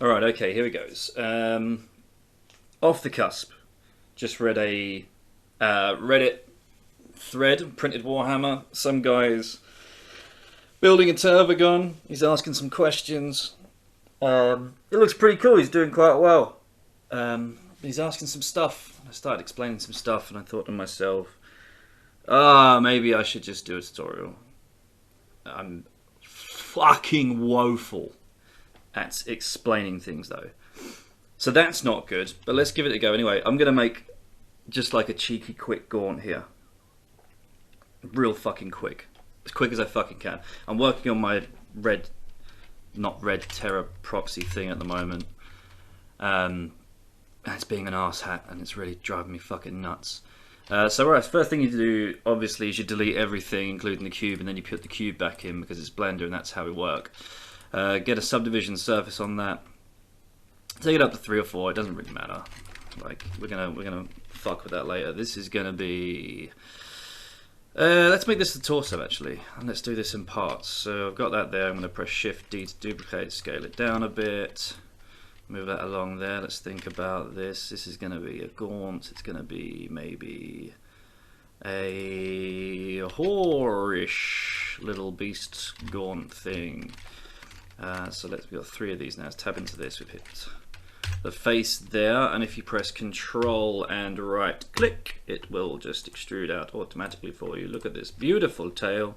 Alright, okay, here it goes. Off the cusp. Just read a Reddit thread, printed Warhammer. Some guy's building a turbo gun. He's asking some questions. It looks pretty cool. He's doing quite well. He's asking some stuff. I started explaining some stuff and I thought to myself, maybe I should just do a tutorial. I'm fucking woeful at explaining things though. So that's not good, but let's give it a go anyway. I'm going to make just like a cheeky quick gaunt here. Real fucking quick. As quick as I fucking can. I'm working on my not red terror proxy thing at the moment. It's being an arse hat and it's really driving me fucking nuts. So right, first thing you do obviously is you delete everything including the cube and then you put the cube back in because it's Blender and that's how we work. Get a subdivision surface on that. Take it up to 3 or 4, it doesn't really matter. Like we're gonna fuck with that later. This is gonna be let's make this the torso actually, and let's do this in parts. So I've got that there, I'm gonna press Shift D to duplicate, scale it down a bit. Move that along there. Let's think about this. This is going to be a gaunt. It's going to be maybe a whorish little beast gaunt thing. So we've got 3 of these now. Let's tab into this. We've hit the face there, and if you press Control and right click, it will just extrude out automatically for you. Look at this beautiful tail.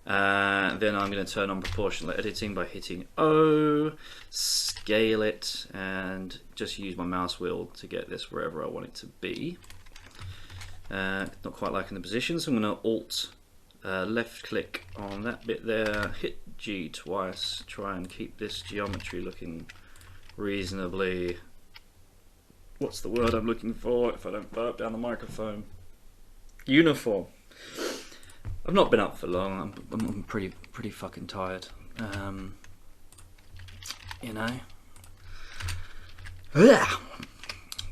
Then I'm going to turn on proportional editing by hitting O, scale it, and just use my mouse wheel to get this wherever I want it to be. Not quite liking the position, so I'm going to Alt left click on that bit there, hit G twice, try and keep this geometry looking reasonably, what's the word I'm looking for if I don't burp down the microphone? Uniform. I've not been up for long. I'm pretty fucking tired. You know.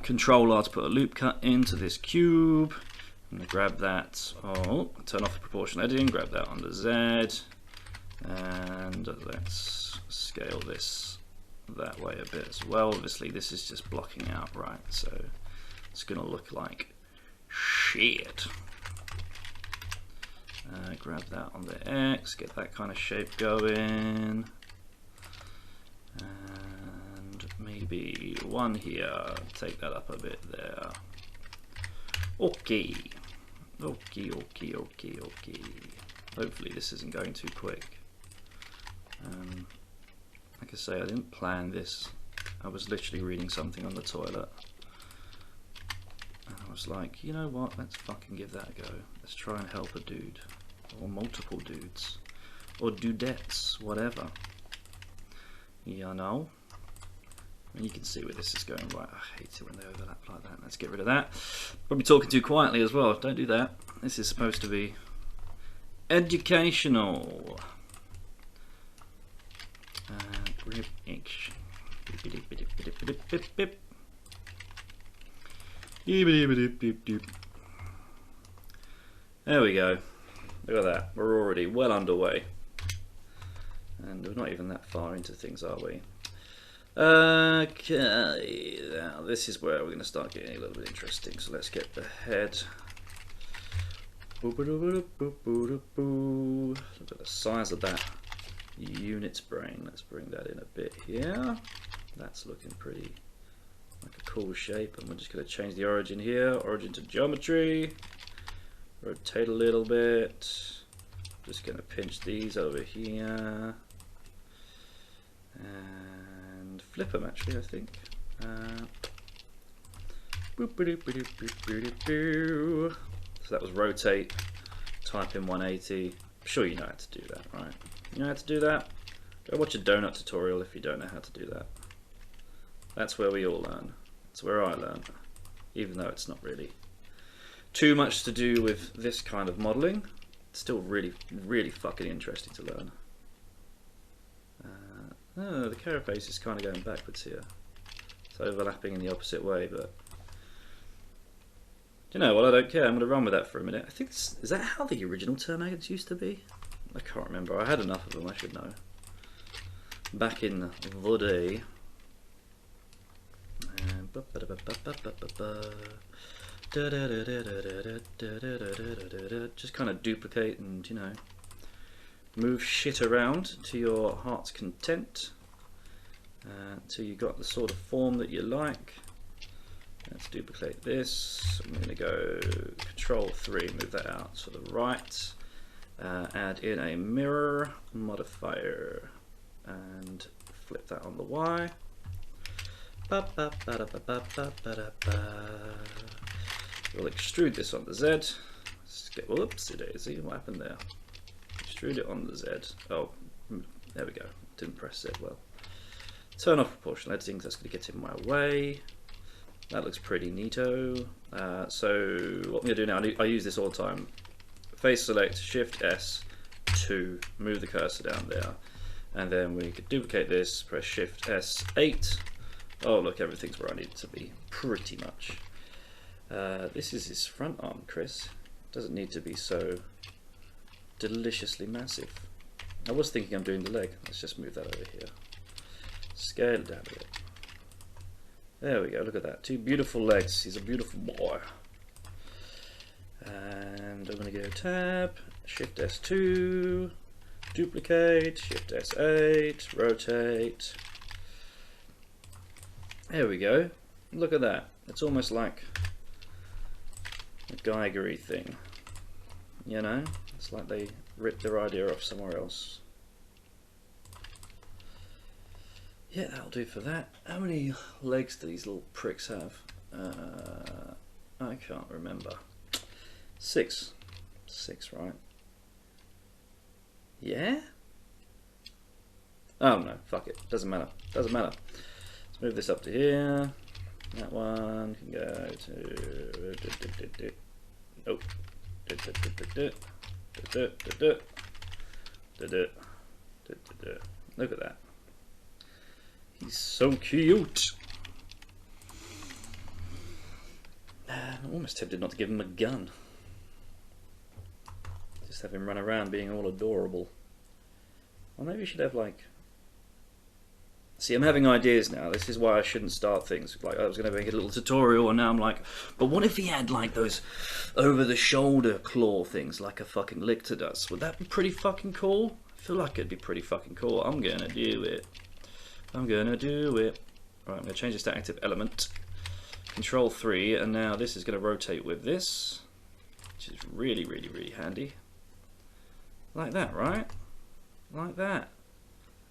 Control R to put a loop cut into this cube. I'm gonna grab that. Turn off the proportional editing. Grab that on the Z, and let's scale this that way a bit as well. Obviously, this is just blocking out, right? So it's gonna look like shit. Grab that on the X, get that kind of shape going, and maybe one here, take that up a bit there. Okay. Hopefully this isn't going too quick. Like I say, I didn't plan this. I was literally reading something on the toilet. And I was like, you know what, let's fucking give that a go. Let's try and help a dude. Or multiple dudes. Or dudettes, whatever. You know? And you can see where this is going. Right, I hate it when they overlap like that. Let's get rid of that. Probably talking too quietly as well. Don't do that. This is supposed to be educational. Grip action. There we go. Look at that. We're already well underway. And we're not even that far into things, are we? Okay. Now this is where we're going to start getting a little bit interesting. So let's get the head. Look at the size of that unit's brain. Let's bring that in a bit here. That's looking pretty like a cool shape, and we're just going to change the origin here, origin to geometry, rotate a little bit, just going to pinch these over here, and flip them actually I think. So that was rotate, type in 180, I'm sure you know how to do that, right? You know how to do that? Go watch a donut tutorial if you don't know how to do that. That's where we all learn. That's where I learn, even though it's not really too much to do with this kind of modelling. It's still really fucking interesting to learn. Oh, the carapace is kind of going backwards here. It's overlapping in the opposite way, but you know what, I don't care. I'm going to run with that for a minute. I think is that how the original Terminators used to be? I can't remember. I had enough of them, I should know. Back in the day. Just kind of duplicate and, you know, move shit around to your heart's content until you got the sort of form that you like. Let's duplicate this. I'm going to go Control 3, move that out to the right. Add in a mirror modifier and flip that on the Y. We'll extrude this on the Z. Let's get, whoopsie daisy, what happened there? Extrude it on the Z. Oh, there we go. Didn't press Z well. Turn off proportional editing because that's going to get in my way. That looks pretty neato. So what I'm going to do now, I use this all the time. Face select, Shift S, 2, move the cursor down there. And then we could duplicate this, press Shift S, 8. Oh look, everything's where I need it to be, pretty much. This is his front arm, Chris. Doesn't need to be so deliciously massive. I was thinking I'm doing the leg. Let's just move that over here. Scale it down a bit. There we go, look at that. 2 beautiful legs. He's a beautiful boy. And I'm going to go Tab, Shift S2, duplicate, Shift S8, rotate. There we go. Look at that. It's almost like a Geiger-y thing. You know? It's like they ripped their idea off somewhere else. Yeah, that'll do for that. How many legs do these little pricks have? I can't remember. 6. 6, right? Yeah? Oh no, fuck it. Doesn't matter. Doesn't matter. Let's move this up to here. That one can go to... Nope. Look at that. He's so cute. I'm almost tempted not to give him a gun. Just have him run around being all adorable. Or maybe we should have like... See, I'm having ideas now. This is why I shouldn't start things. Like I was going to make a little tutorial and now I'm like, but what if he had like those over-the-shoulder claw things like a fucking lictor does? Would that be pretty fucking cool? I feel like it'd be pretty fucking cool. I'm going to do it. I'm going to do it. Right, I'm going to change this to active element. Control 3, and now this is going to rotate with this, which is really, really, really handy. Like that, right? Like that.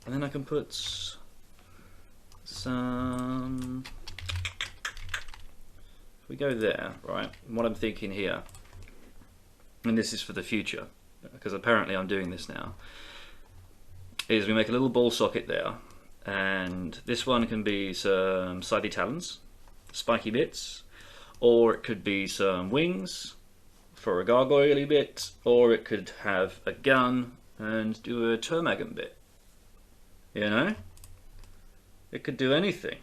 And then I can put some... If we go there, right? And what I'm thinking here, and this is for the future, because apparently I'm doing this now, is we make a little ball socket there, and this one can be some sidey talons, spiky bits, or it could be some wings for a gargoyle bit, or it could have a gun and do a termagant bit. You know? It could do anything.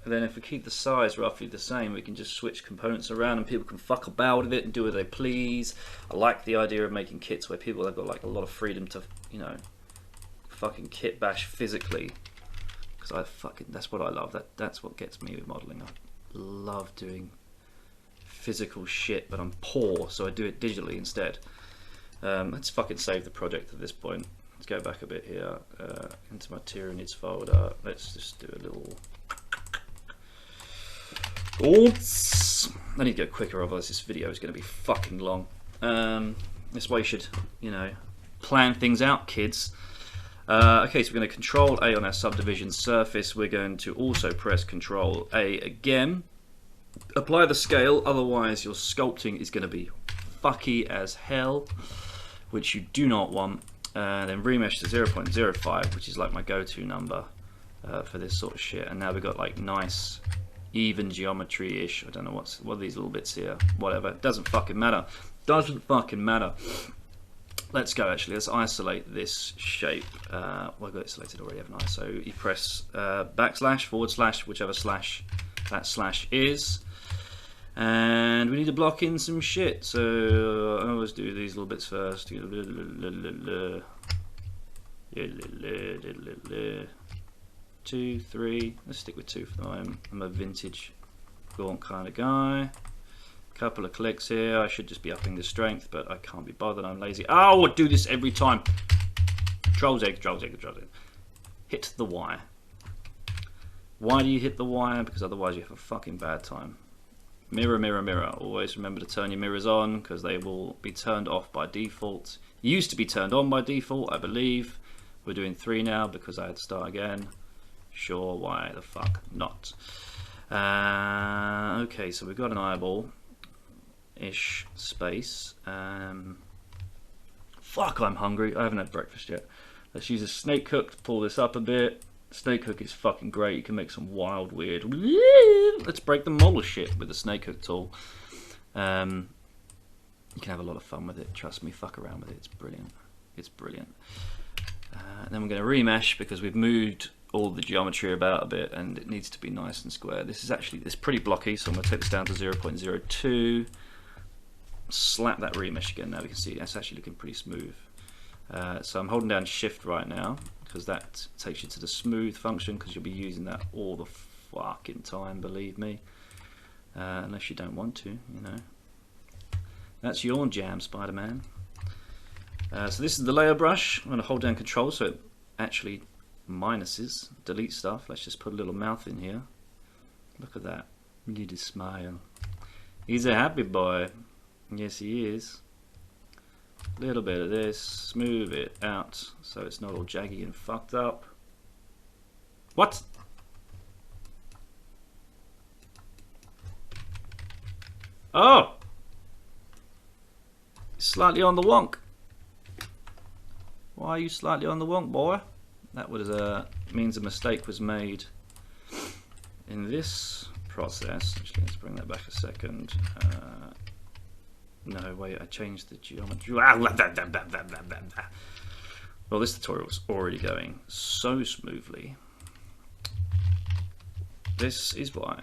And then if we keep the size roughly the same, we can just switch components around and people can fuck about with it and do what they please. I like the idea of making kits where people have got like a lot of freedom to, you know, fucking kit bash physically. Because I fucking, that's what I love. That's what gets me with modelling. I love doing physical shit, but I'm poor, so I do it digitally instead. Let's fucking save the project at this point. Let's go back a bit here into my Tyranids folder. Let's just do a little... Oops. I need to go quicker, otherwise this video is going to be fucking long. That's why you should, you know, plan things out, kids. Okay, so we're going to Control A on our subdivision surface. We're going to also press Control A again. Apply the scale, otherwise your sculpting is going to be fucky as hell, which you do not want. Then remesh to 0.05, which is like my go-to number for this sort of shit. And now we've got like nice, even geometry-ish. I don't know what are these little bits here. Whatever. It doesn't fucking matter. Doesn't fucking matter. Let's go actually. Let's isolate this shape. Well, I've got it selected already, haven't I? So you press backslash, forward slash, whichever slash that slash is. And we need to block in some shit. So I always do these little bits first. 2, 3. Let's stick with 2 for the moment. I'm a vintage gaunt kind of guy. Couple of clicks here. I should just be upping the strength, but I can't be bothered. I'm lazy. Oh, I do this every time. Controls egg, controls egg, controls egg. Hit the Y. Why do you hit the Y? Because otherwise you have a fucking bad time. Mirror, mirror, mirror. Always remember to turn your mirrors on because they will be turned off by default. Used to be turned on by default, I believe. We're doing 3 now because I had to start again. Sure, why the fuck not? Okay, so we've got an eyeball-ish space. Fuck, I'm hungry. I haven't had breakfast yet. Let's use a snake hook to pull this up a bit. Snake hook is fucking great. You can make some wild, weird. Let's break the model shit with the snake hook tool. You can have a lot of fun with it. Trust me, fuck around with it. It's brilliant. It's brilliant. Then we're going to remesh because we've moved all the geometry about a bit and it needs to be nice and square. This is actually, it's pretty blocky, so I'm going to take this down to 0.02. Slap that remesh again. Now we can see that's actually looking pretty smooth. So I'm holding down shift right now because that takes you to the smooth function because you'll be using that all the fucking time, believe me. Unless you don't want to, you know. That's your jam, Spider-Man. So this is the layer brush. I'm going to hold down control so it actually minuses, delete stuff. Let's just put a little mouth in here. Look at that. Little smile. He's a happy boy. Yes, he is. A little bit of this. Smooth it out so it's not all jaggy and fucked up. What? Oh! Slightly on the wonk. Why are you slightly on the wonk, boy? That was means a mistake was made in this process. Actually, let's bring that back a second. No, wait, I changed the geometry. Well, this tutorial's already going so smoothly. This is why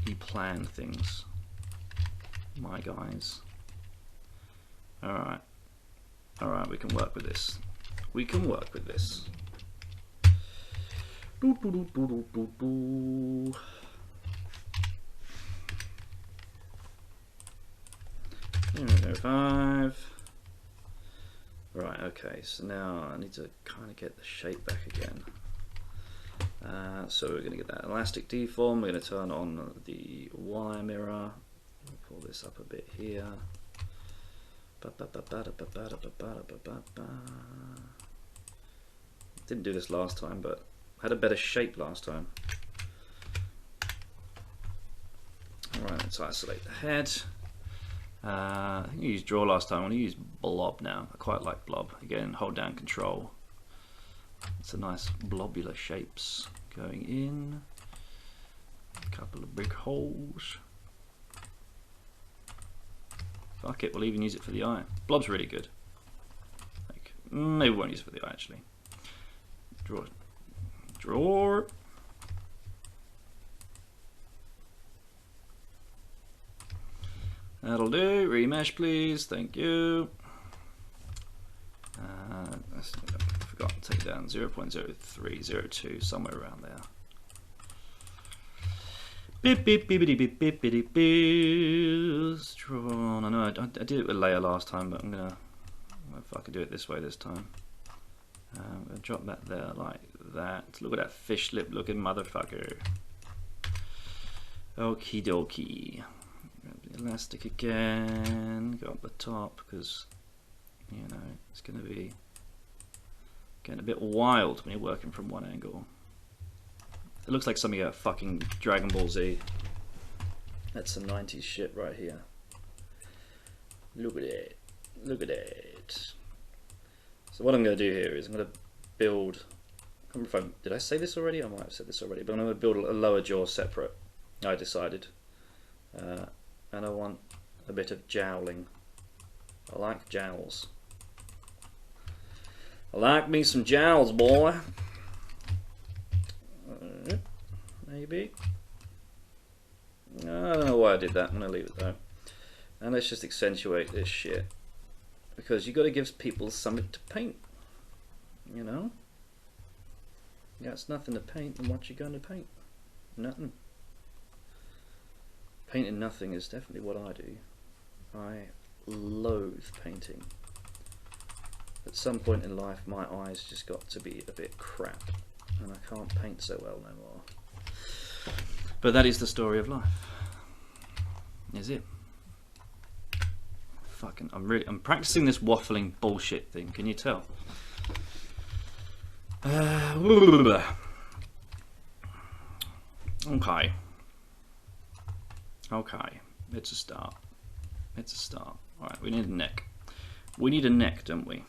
you plan things, my guys. Alright. Alright, we can work with this. We can work with this. 0.05. Right, okay, so now I need to kind of get the shape back again. So we're going to get that elastic deform. We're going to turn on the Y mirror. We'll pull this up a bit here. Didn't do this last time, but had a better shape last time. Alright, let's isolate the head. I think I used draw last time. I want to use blob now. I quite like blob. Again, hold down control. It's a nice blobular shapes going in. A couple of big holes. Fuck it, we'll even use it for the eye. Blob's really good. Like, maybe we won't use it for the eye actually. Draw. Draw. That'll do. Remesh, please. Thank you. I forgot to take down 0.0302, somewhere around there. Beep beep beepity beep beepity beep. Drawn. I know I did it with layer last time, but I'm gonna if I can do it this way this time. I'm gonna drop that there like that. Look at that fish lip looking motherfucker. Okie dokie. Grab the elastic again. Go up the top because you know it's gonna be getting a bit wild when you're working from one angle. It looks like something out of fucking Dragon Ball Z. That's some 90s shit right here. Look at it. Look at it. So what I'm going to do here is I'm going to build... I can't remember if did I say this already? I might have said this already. But I'm going to build a lower jaw separate. I decided. And I want a bit of jowling. I like jowls. I like me some jowls, boy. Maybe. I don't know why I did that. I'm going to leave it though. And let's just accentuate this shit. Because you got to give people something to paint. You know? That's nothing to paint, then what you going to paint? Nothing. Painting nothing is definitely what I do. I loathe painting. At some point in life my eyes just got to be a bit crap and I can't paint so well no more. But that is the story of life. Is it? Fucking, I'm practicing this waffling bullshit thing, can you tell? Okay. Okay, it's a start. It's a start. Alright, we need a neck. We need a neck, don't we?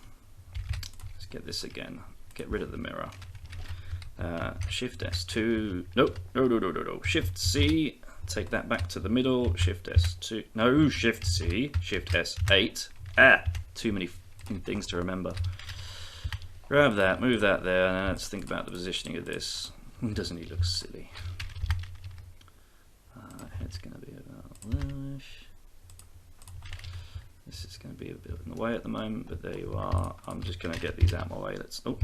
Let's get this again. Get rid of the mirror. Shift S2. Nope. No. Shift C. Take that back to the middle. Shift S2. No, Shift C. Shift S8. Too many things to remember. Grab that, move that there, and let's think about the positioning of this. Doesn't he look silly? Head's going to be about there. This is going to be a bit in the way at the moment, but there you are. I'm just going to get these out of my way. Let's. Oh.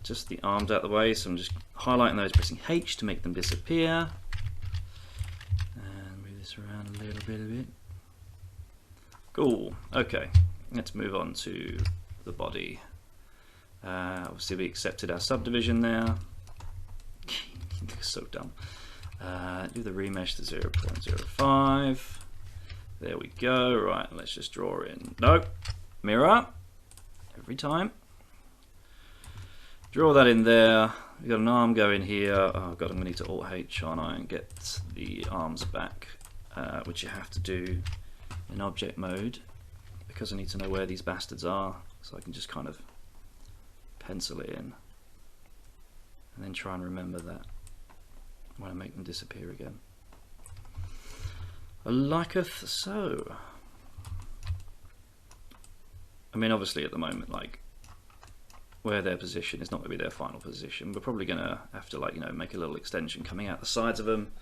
Just the arms out of the way, so I'm just highlighting those, pressing H to make them disappear. And move this around a little bit. Cool. Okay, let's move on to the body. Obviously, we accepted our subdivision there. So dumb. Do the remesh to 0.05. There we go. Right, let's just draw in. Nope. Mirror. Every time. Draw that in there. We've got an arm going here. Oh god, I'm going to need to Alt-H on and get the arms back, which you have to do in object mode, because I need to know where these bastards are, so I can just kind of pencil it in and then try and remember that when I make them disappear again. Liketh so. I mean, obviously at the moment, like, where their position is not going to be their final position. We're probably going to have to, like, you know, make a little extension coming out the sides of them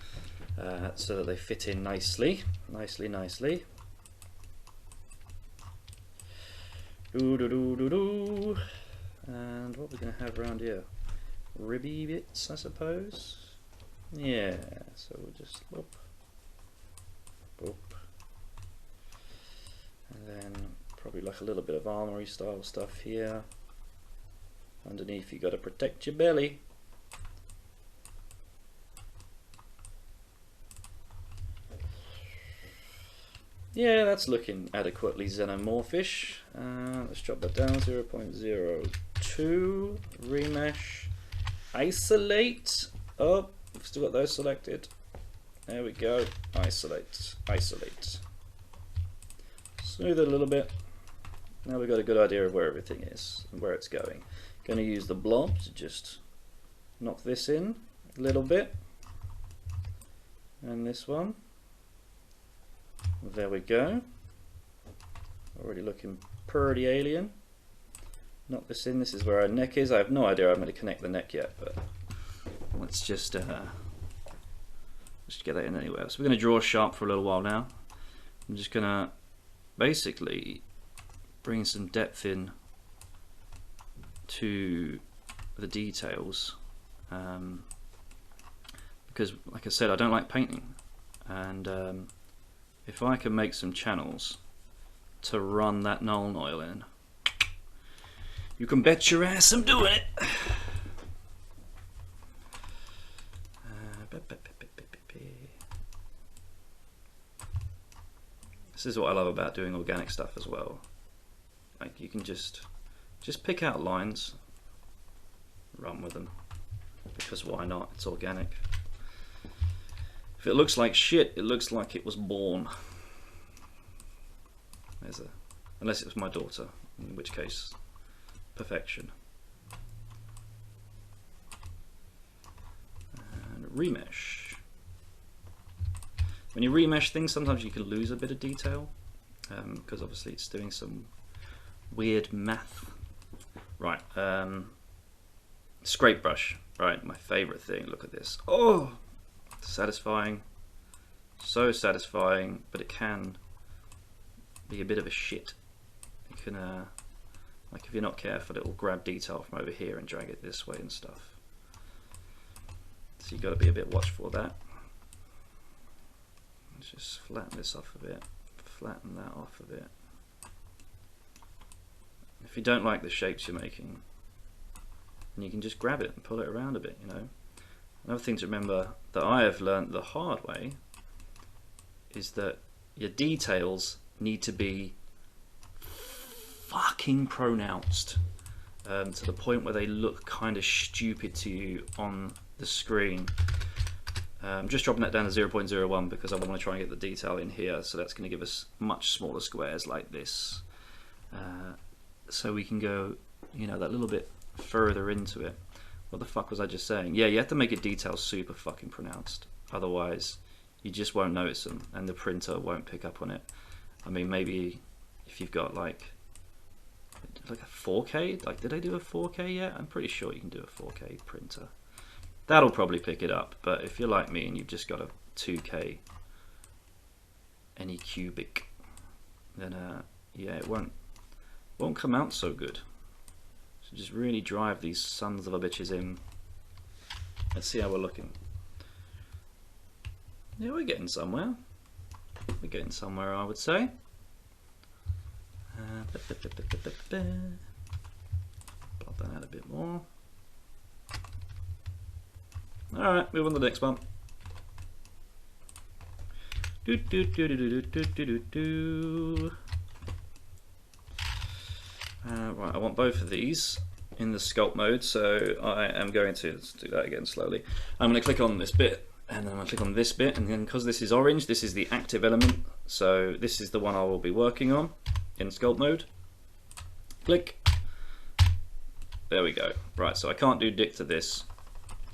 so that they fit in nicely. Nicely. Do. And what we're going to have around here? Ribby bits, I suppose. Yeah, so we'll just boop. And then probably like a little bit of armory style stuff here. Underneath, you got to protect your belly. Yeah, that's looking adequately xenomorphish. Let's drop that down, 0.02. Remesh. Isolate. Oh, we've still got those selected. There we go. Isolate. Smooth it a little bit. Now we've got a good idea of where everything is and where it's going. Going to use the blob to just knock this in a little bit. And this one. There we go. Already looking pretty alien. Knock this in. This is where our neck is. I have no idea how I'm going to connect the neck yet, but let's just get that in anywhere. So we're going to draw sharp for a little while now. I'm just going to basically bring some depth in to the details, because, like I said, I don't like painting, and if I can make some channels to run that Nuln oil in, you can bet your ass I'm doing it. This is what I love about doing organic stuff as well. Like, you can just pick out lines, run with them, because why not? It's organic. If it looks like shit, it looks like it was born. Unless it was my daughter, in which case, perfection. And remesh. When you remesh things, sometimes you can lose a bit of detail, because obviously it's doing some weird math. Right, scrape brush, right, my favorite thing. Look at this. Oh, satisfying, so satisfying, but it can be a bit of a shit. It can Like if you're not careful, it will grab detail from over here and drag it this way and stuff. So you've got to be a bit watchful of that. Let's just flatten this off a bit, flatten that off a bit. If you don't like the shapes you're making, then you can just grab it and pull it around a bit, you know. Another thing to remember that I have learned the hard way is that your details need to be fucking pronounced to the point where they look kind of stupid to you on the screen. I'm just dropping that down to 0.01 because I want to try and get the detail in here, so that's going to give us much smaller squares like this. So we can go, you know, that little bit further into it. What the fuck was I just saying? Yeah, you have to make your details super fucking pronounced. Otherwise, you just won't notice them and the printer won't pick up on it. I mean, maybe if you've got like a 4K, like did I do a 4K yet? I'm pretty sure you can do a 4K printer. That'll probably pick it up, but if you're like me and you've just got a 2K any cubic, then yeah, it won't come out so good. So just really drive these sons of a bitches in. Let's see how we're looking. Yeah, we're getting somewhere. We're getting somewhere, I would say. Plot that out a bit more. Alright, move on to the next one. Right, I want both of these in the sculpt mode, so I am going to, let's do that again slowly. I'm going to click on this bit, and then I'm going to click on this bit, and then because this is orange, this is the active element, so this is the one I will be working on in sculpt mode. Click. There we go. Right, so I can't do dick to this,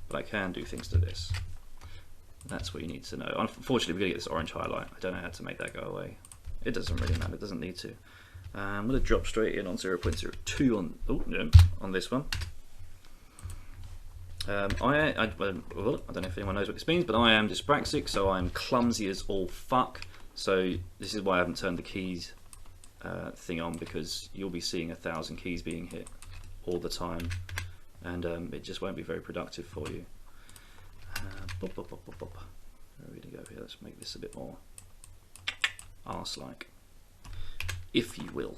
but I can do things to this. That's what you need to know. Unfortunately, we're going to get this orange highlight. I don't know how to make that go away. It doesn't really matter, it doesn't need to. I'm going to drop straight in on 0.02 on this one. I don't know if anyone knows what this means, but I am dyspraxic, so I'm clumsy as all fuck. So this is why I haven't turned the keys thing on, because you'll be seeing 1,000 keys being hit all the time, and it just won't be very productive for you. Where are we going to go here? Let's make this a bit more arse-like, if you will.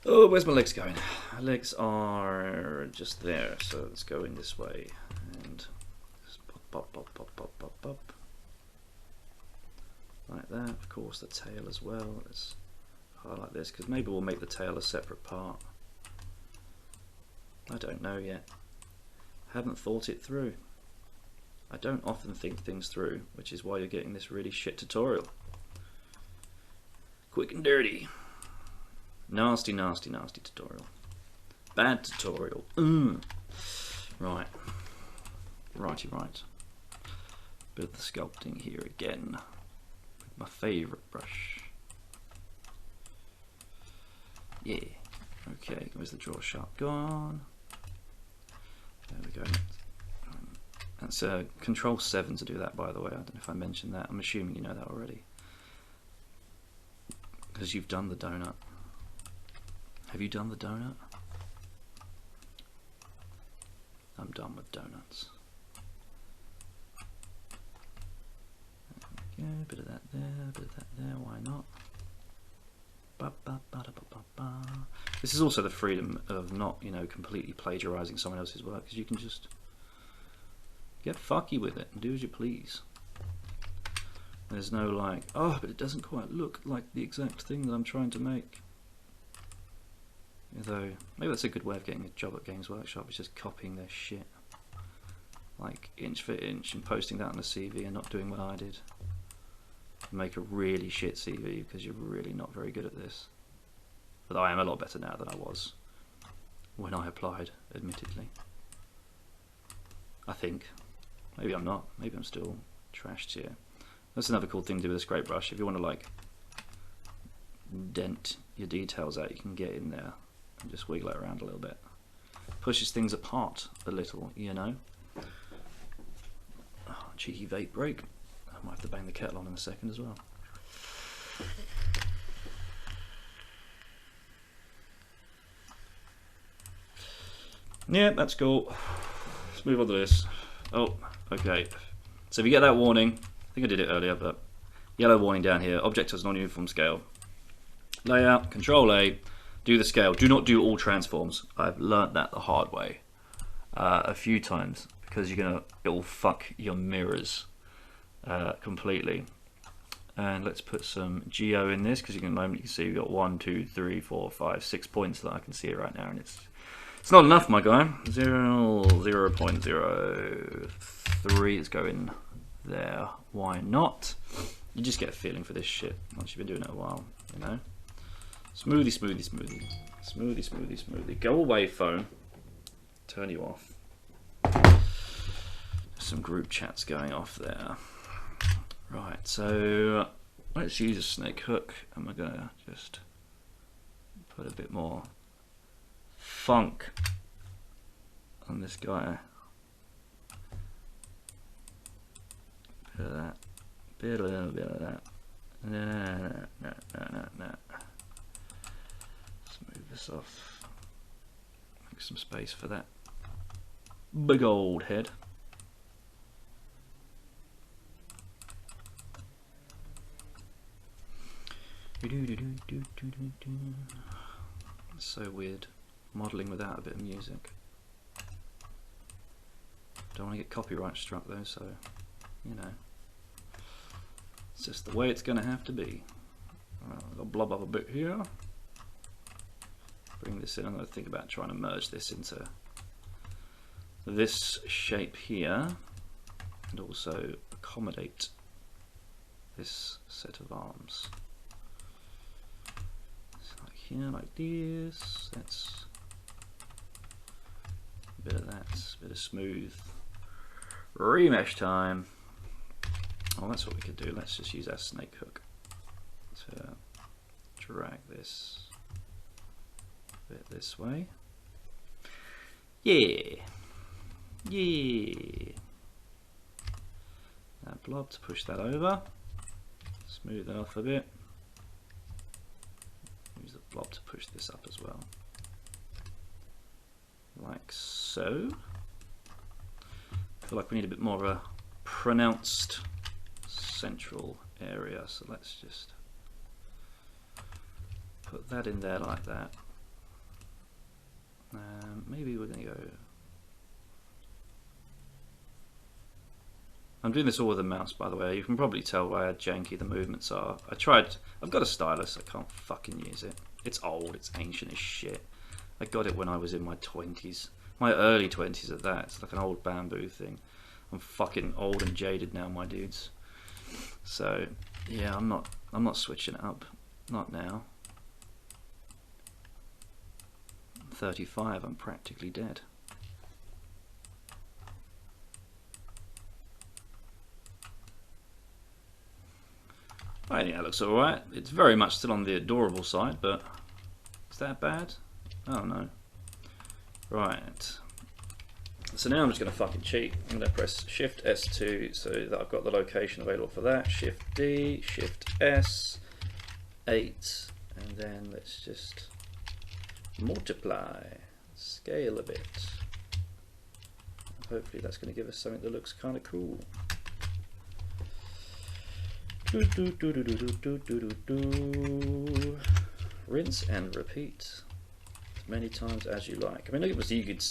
Oh, where's my legs going? My legs are just there, so let's go in this way and just pop, pop, pop, pop, pop, pop, pop. Like that. Of course, the tail as well. Let's highlight this, because maybe we'll make the tail a separate part. I don't know yet. Haven't thought it through. I don't often think things through, which is why you're getting this really shit tutorial. Quick and dirty. Nasty, nasty, nasty tutorial. Bad tutorial. Right. Righty right. Bit of the sculpting here again. With my favourite brush. Yeah. Okay, where's the draw sharp gone? There we go. That's Control 7 to do that, by the way. I don't know if I mentioned that. I'm assuming you know that already, because you've done the donut. Have you done the donut? I'm done with donuts. There we go. Bit of that there, bit of that there. Why not? Ba, ba, ba, da, ba, ba, ba. This is also the freedom of not, you know, completely plagiarizing someone else's work, because you can just get fucky with it and do as you please. There's no like, oh, but it doesn't quite look like the exact thing that I'm trying to make. Although, maybe that's a good way of getting a job at Games Workshop, is just copying their shit, like inch for inch, and posting that on a CV and not doing what I did. Make a really shit CV because you're really not very good at this. But I am a lot better now than I was when I applied, admittedly. I think. Maybe I'm not. Maybe I'm still trashed here. That's another cool thing to do with a scrape brush. If you want to like dent your details out, you can get in there and just wiggle it around a little bit. Pushes things apart a little, you know. Oh, cheeky vape break. I might have to bang the kettle on in a second as well. Yeah, that's cool. Let's move on to this. Oh, okay. So if you get that warning, I think I did it earlier, but yellow warning down here, object has non-uniform scale. Layout, Control A, do the scale. Do not do all transforms. I've learnt that the hard way a few times because it will fuck your mirrors completely. And let's put some geo in this because you can see we've got 1, 2, 3, 4, 5, 6 points that I can see it right now, and it's not enough, my guy. 0.03 is going there. Why not? You just get a feeling for this shit once you've been doing it a while, you know. Smoothie, smoothie, smoothie, smoothie, smoothie, smoothie. Go away, phone. Turn you off. Some group chats going off there. Right, so let's use a snake hook, and we're gonna just put a bit more funk on this guy. Bit of that, a little bit of that. No. Let's move this off. Make some space for that big old head. It's so weird modelling without a bit of music. Don't want to get copyright struck though, so you know, it's just the way it's going to have to be. I'll blob up a bit here. Bring this in. I'm going to think about trying to merge this into this shape here, and also accommodate this set of arms. Here like this. That's a bit of that, a bit of smooth remesh time. Oh, that's what we could do. Let's just use our snake hook to drag this a bit this way. Yeah. That blob to push that over. Smooth it off a bit. Use the blob to push this up as well, like so. I feel like we need a bit more of a pronounced central area, so let's just put that in there like that. Maybe we're going to go. I'm doing this all with a mouse, by the way. You can probably tell by how janky the movements are. I've got a stylus, I can't fucking use it. It's old, it's ancient as shit. I got it when I was in my 20s. My early 20s at that. It's like an old bamboo thing. I'm fucking old and jaded now, my dudes. So, yeah, I'm not switching it up. Not now. I'm 35, I'm practically dead. I think that looks alright. It's very much still on the adorable side, but is that bad? I don't know. Right. So now I'm just going to fucking cheat. I'm going to press Shift S2 so that I've got the location available for that. Shift D, Shift S, 8, and then let's just multiply, scale a bit. Hopefully that's going to give us something that looks kind of cool. Rinse and repeat as many times as you like. I mean, look, you could,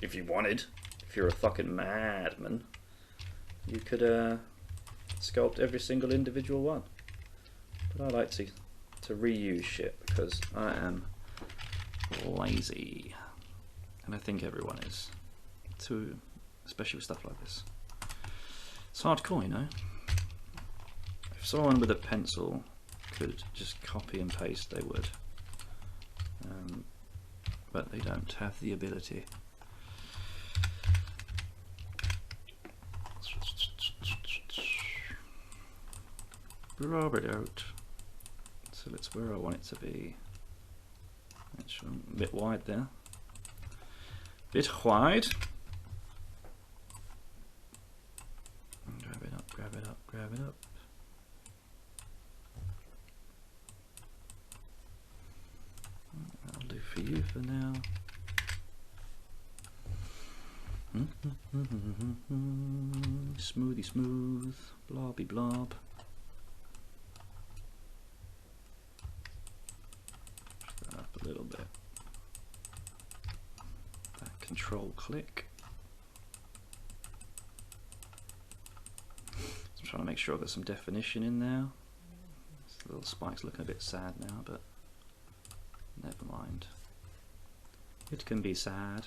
if you wanted, if you're a fucking madman, you could sculpt every single individual one. But I like to reuse shit because I am lazy, and I think everyone is too, especially with stuff like this. It's hardcore, you know. If someone with a pencil could just copy and paste, they would, but they don't have the ability. Rub it out so it's where I want it to be. It's a bit wide there. Bit wide. Grab it up, grab it up, grab it up. That'll do for you for now. Smoothy smooth, blobby blob. Up a little bit. That control click. I'm trying to make sure I've got some definition in there. This little spike's looking a bit sad now, but never mind. It can be sad.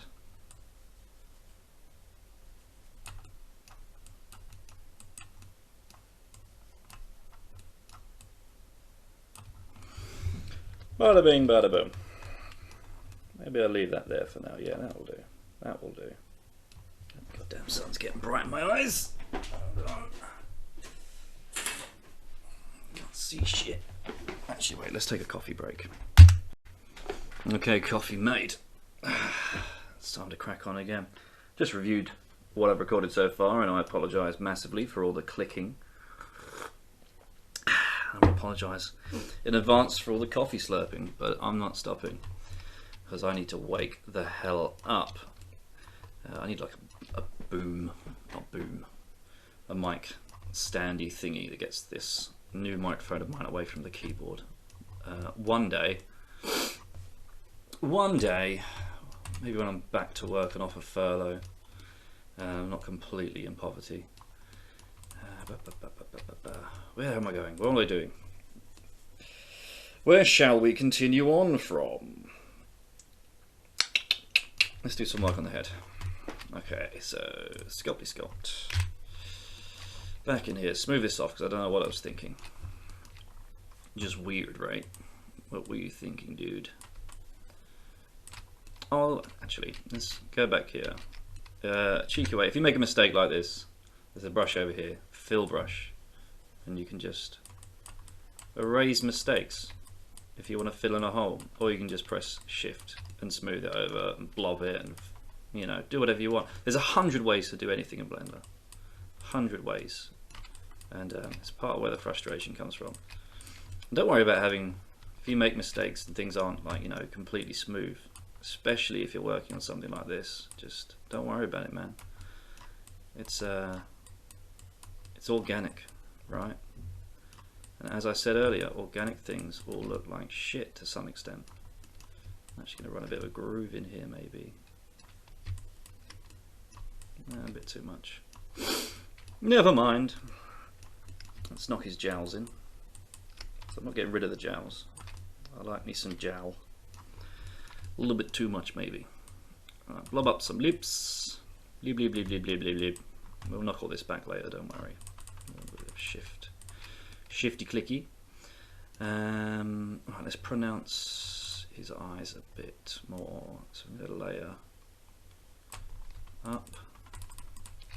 Bada bing, bada boom. Maybe I'll leave that there for now. Yeah, that will do. That will do. Goddamn sun's getting bright in my eyes. Can't see shit. Actually, wait, let's take a coffee break. Okay, coffee made. It's time to crack on again. Just reviewed what I've recorded so far, and I apologise massively for all the clicking. I apologise in advance for all the coffee slurping, but I'm not stopping because I need to wake the hell up. I need like a boom, not boom, a mic standy thingy that gets this new microphone of mine away from the keyboard. One day, maybe when I'm back to work and off a furlough, not completely in poverty. Where am I going? What am I doing? Where shall we continue on from? Let's do some work on the head. Okay, so sculpty sculpt. Back in here, smooth this off because I don't know what I was thinking. Just weird, right? What were you thinking, dude? Oh, actually, let's go back here. Cheeky way, if you make a mistake like this, there's a brush over here, fill brush, and you can just erase mistakes if you want to fill in a hole, or you can just press shift and smooth it over and blob it and, you know, do whatever you want. There's 100 ways to do anything in Blender, 100 ways, and it's part of where the frustration comes from. And don't worry about having, if you make mistakes and things aren't, like, you know, completely smooth, especially if you're working on something like this, just don't worry about it, man. It's organic, right? And as I said earlier, organic things will look like shit to some extent. I'm actually going to run a bit of a groove in here, maybe. A bit too much. Never mind. Let's knock his jowls in. So I'm not getting rid of the jowls. I like me some jowl. A little bit too much, maybe. Blob up some lips. Bleep, bleep, bleep, bleep, bleep, bleep, bleep. We'll knock all this back later, don't worry. A little bit of shifty clicky. Right, let's pronounce his eyes a bit more. So I'm going to layer up.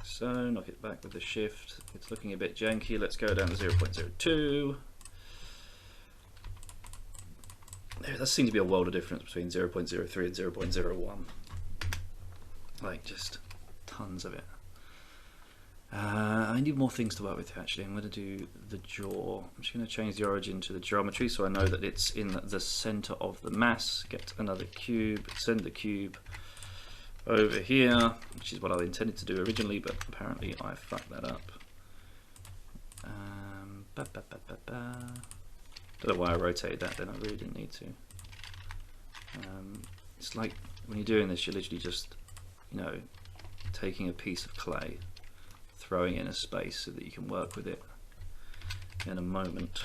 So knock it back with the shift. It's looking a bit janky. Let's go down to 0.02. There does seem to be a world of difference between 0.03 and 0.01. Like, just tons of it. I need more things to work with actually. I'm going to do the jaw. I'm just going to change the origin to the geometry so I know that it's in the center of the mass. Get another cube, send the cube over here, which is what I intended to do originally, but apparently I fucked that up. Don't know why I rotated that then, I really didn't need to. It's like when you're doing this, you're literally just, you know, taking a piece of clay, throwing it in a space so that you can work with it in a moment.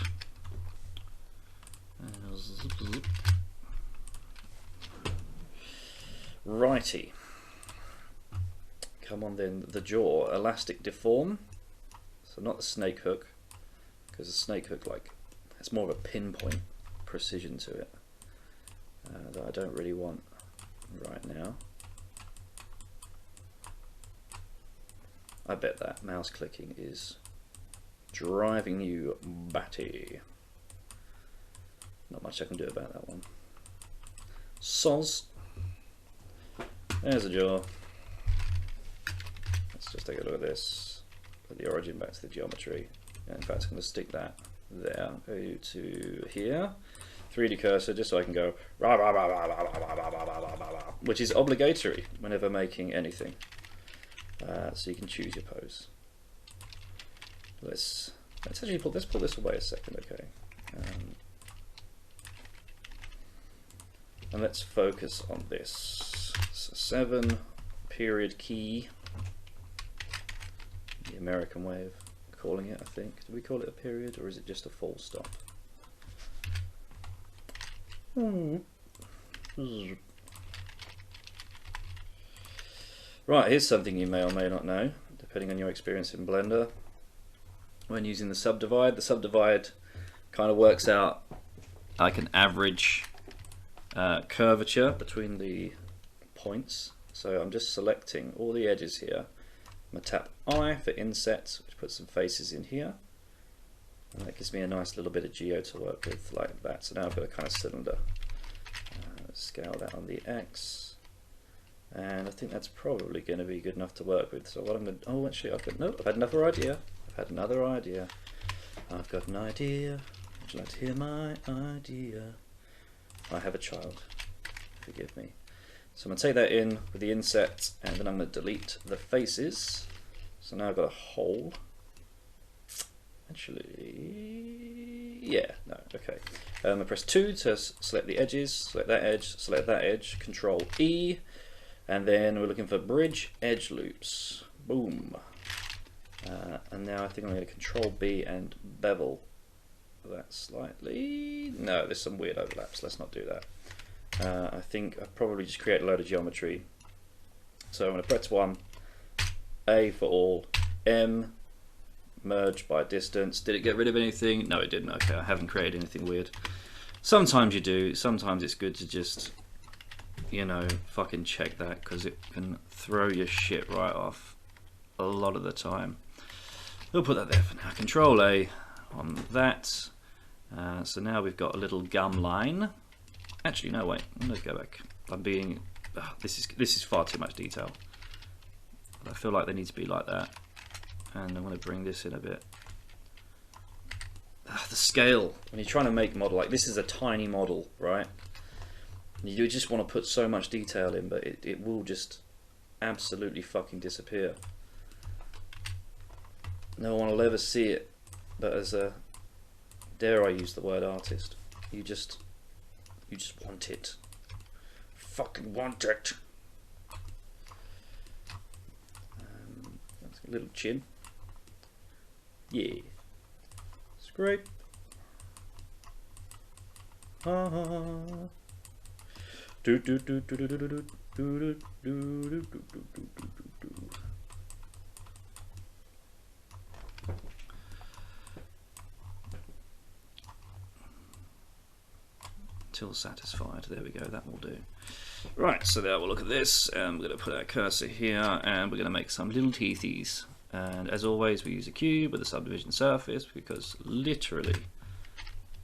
Righty. Come on then, the jaw, elastic deform. So not the snake hook, because the snake hook, like, it's more of a pinpoint precision to it that I don't really want right now. I bet that mouse clicking is driving you batty. Not much I can do about that one. Soz. There's a jaw. Let's just take a look at this. Put the origin back to the geometry. In fact, I'm going to stick that there. Go to here. 3D cursor, just so I can go rah, rah, rah, rah, rah, rah, rah, rah, rah, rah, rah, which is obligatory whenever making anything. so you can choose your pose. Let's actually pull this away a second, okay? And let's focus on this. So 7 period key, the American way of calling it, I think. Do we call it a period, or is it just a full stop? Right, here's something you may or may not know, depending on your experience in Blender. When using the subdivide kind of works out like an average curvature between the points. So I'm just selecting all the edges here. I'm going to tap I for inset, which puts some faces in here. And that gives me a nice little bit of geo to work with like that. So now I've got a kind of cylinder. Scale that on the X. And I think that's probably going to be good enough to work with. So what I'm going to, oh actually I've had another idea. I've got an idea. Would you like to hear my idea? I have a child. Forgive me. So I'm going to take that in with the inset, and then I'm going to delete the faces. So now I've got a hole. Actually, yeah, no, okay. I press 2 to select the edges, select that edge, Control E, and then we're looking for bridge edge loops. Boom. And now I think I'm going to Control B and bevel that slightly. No, there's some weird overlaps. Let's not do that. I think I'll probably just create a load of geometry. So I'm going to press 1, A for all, M, merge by distance. Did it get rid of anything? No, it didn't. Okay, I haven't created anything weird. Sometimes you do. Sometimes it's good to just, you know, fucking check that, because it can throw your shit right off a lot of the time. We'll put that there for now. Control A on that. So now we've got a little gum line. Actually, no, wait. Let's go back. I'm being. This is far too much detail. I feel like they need to be like that. And I'm going to bring this in a bit. The scale. When you're trying to make a model, like this is a tiny model, right? You just want to put so much detail in, but it will just absolutely fucking disappear. No one will ever see it, but as a, dare I use the word artist, you just want it. Fucking want it. That's a little chin. Yeah. Scrape. Do do do do do do do do do do do do do. Till satisfied. There we go, that will do. Right, so there we'll look at this, and we're going to put our cursor here, and we're going to make some little teethies. And as always, we use a cube with a subdivision surface, because literally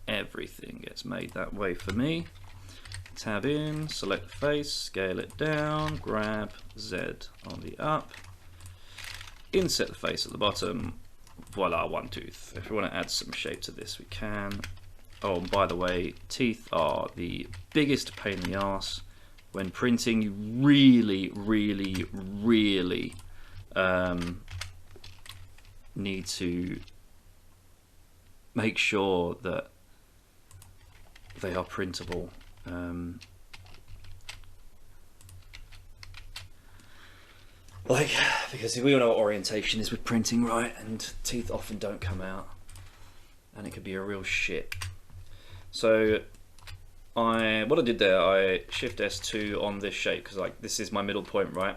everything gets made that way for me. Tab in, select the face, scale it down, grab Z on the up, inset the face at the bottom. Voila, one tooth. If we want to add some shape to this, we can. Oh, and by the way, teeth are the biggest pain in the arse. When printing, you really, really, really need to make sure that they are printable. Because we all know what orientation is with printing, right? And teeth often don't come out, and it could be a real shit. So what I did there, I Shift S2 on this shape, because like this is my middle point, right,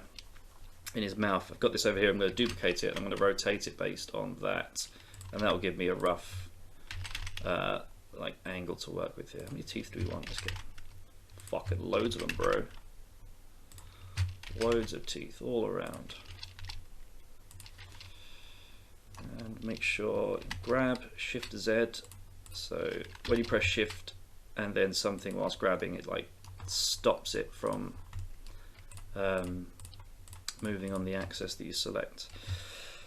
in his mouth. I've got this over here. I'm going to duplicate it. I'm going to rotate it based on that, and that will give me a rough like angle to work with here. How many teeth do we want? Let's get fucking loads of them, bro. Loads of teeth all around. And make sure grab Shift Z. So when you press Shift and then something whilst grabbing, it like stops it from moving on the axis that you select.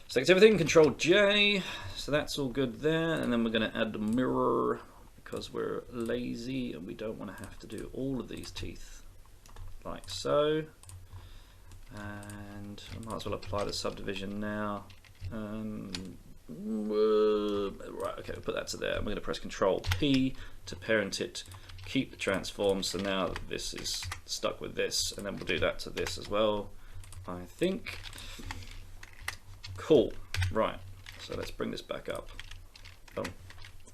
Select everything, Control J. So that's all good there, and then we're going to add the mirror because we're lazy and we don't want to have to do all of these teeth like so. And I might as well apply the subdivision now. Right, okay, we'll put that to there. I'm going to press Control P to parent it, keep the transform, so now this is stuck with this, and then we'll do that to this as well, I think. Cool. Right, so let's bring this back up.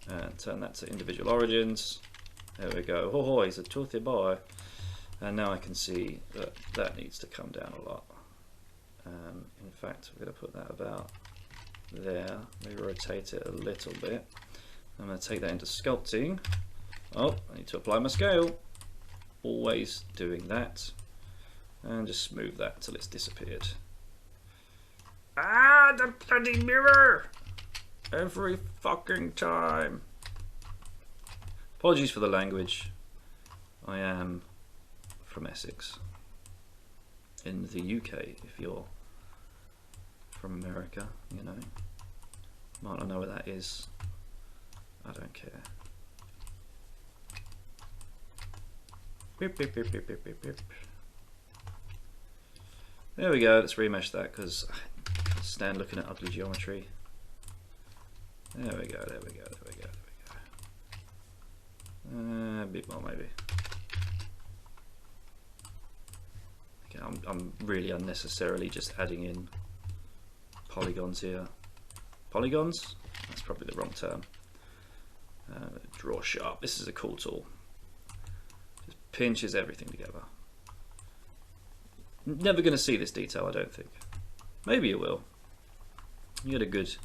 And turn that to individual origins. There we go. Oh, he's a toothy boy. And now I can see that that needs to come down a lot. In fact, we're going to put that about there. Maybe rotate it a little bit. I'm going to take that into sculpting. Oh, I need to apply my scale. Always doing that. And just smooth that till it's disappeared. Ah, the bloody mirror! Every fucking time. Apologies for the language. I am from Essex. In the UK, if you're from America, you know. Might not know what that is. I don't care. Beep, beep, beep, beep, beep, beep, beep. There we go, let's remesh that because I can't stand looking at ugly geometry. There we go, there we go, there we go, there we go. A bit more maybe. Okay, I'm really unnecessarily just adding in polygons here. Polygons? That's probably the wrong term. Draw sharp. This is a cool tool. Just pinches everything together. Never going to see this detail, I don't think. Maybe you will. You get a good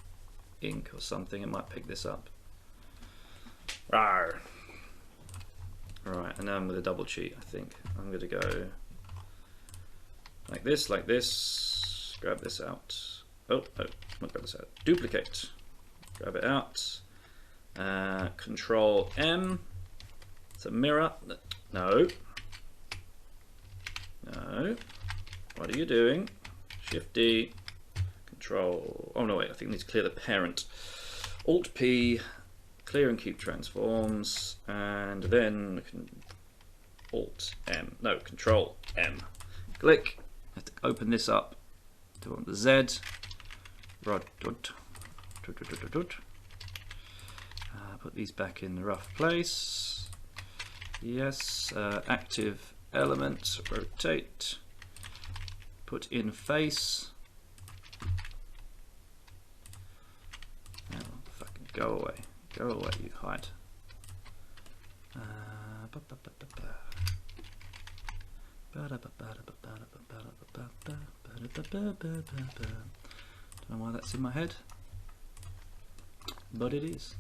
ink or something, it might pick this up. Rawr. Right, and now I'm with a double cheat, I think. I'm going to go like this, grab this out. Oh, not grab this out. Duplicate. Grab it out. Control M. It's a mirror. No. No. What are you doing? Shift D. Control. Oh no, wait. I think I need to clear the parent. Alt P. Clear and keep transforms, and then Alt M. No, Control M. Click. I have to open this up. Do on the Z. Put these back in the rough place. Yes. Active element. Rotate. Put in face. Oh, fucking go away. Go away, you hide. Don't know why that's in my head, but it is.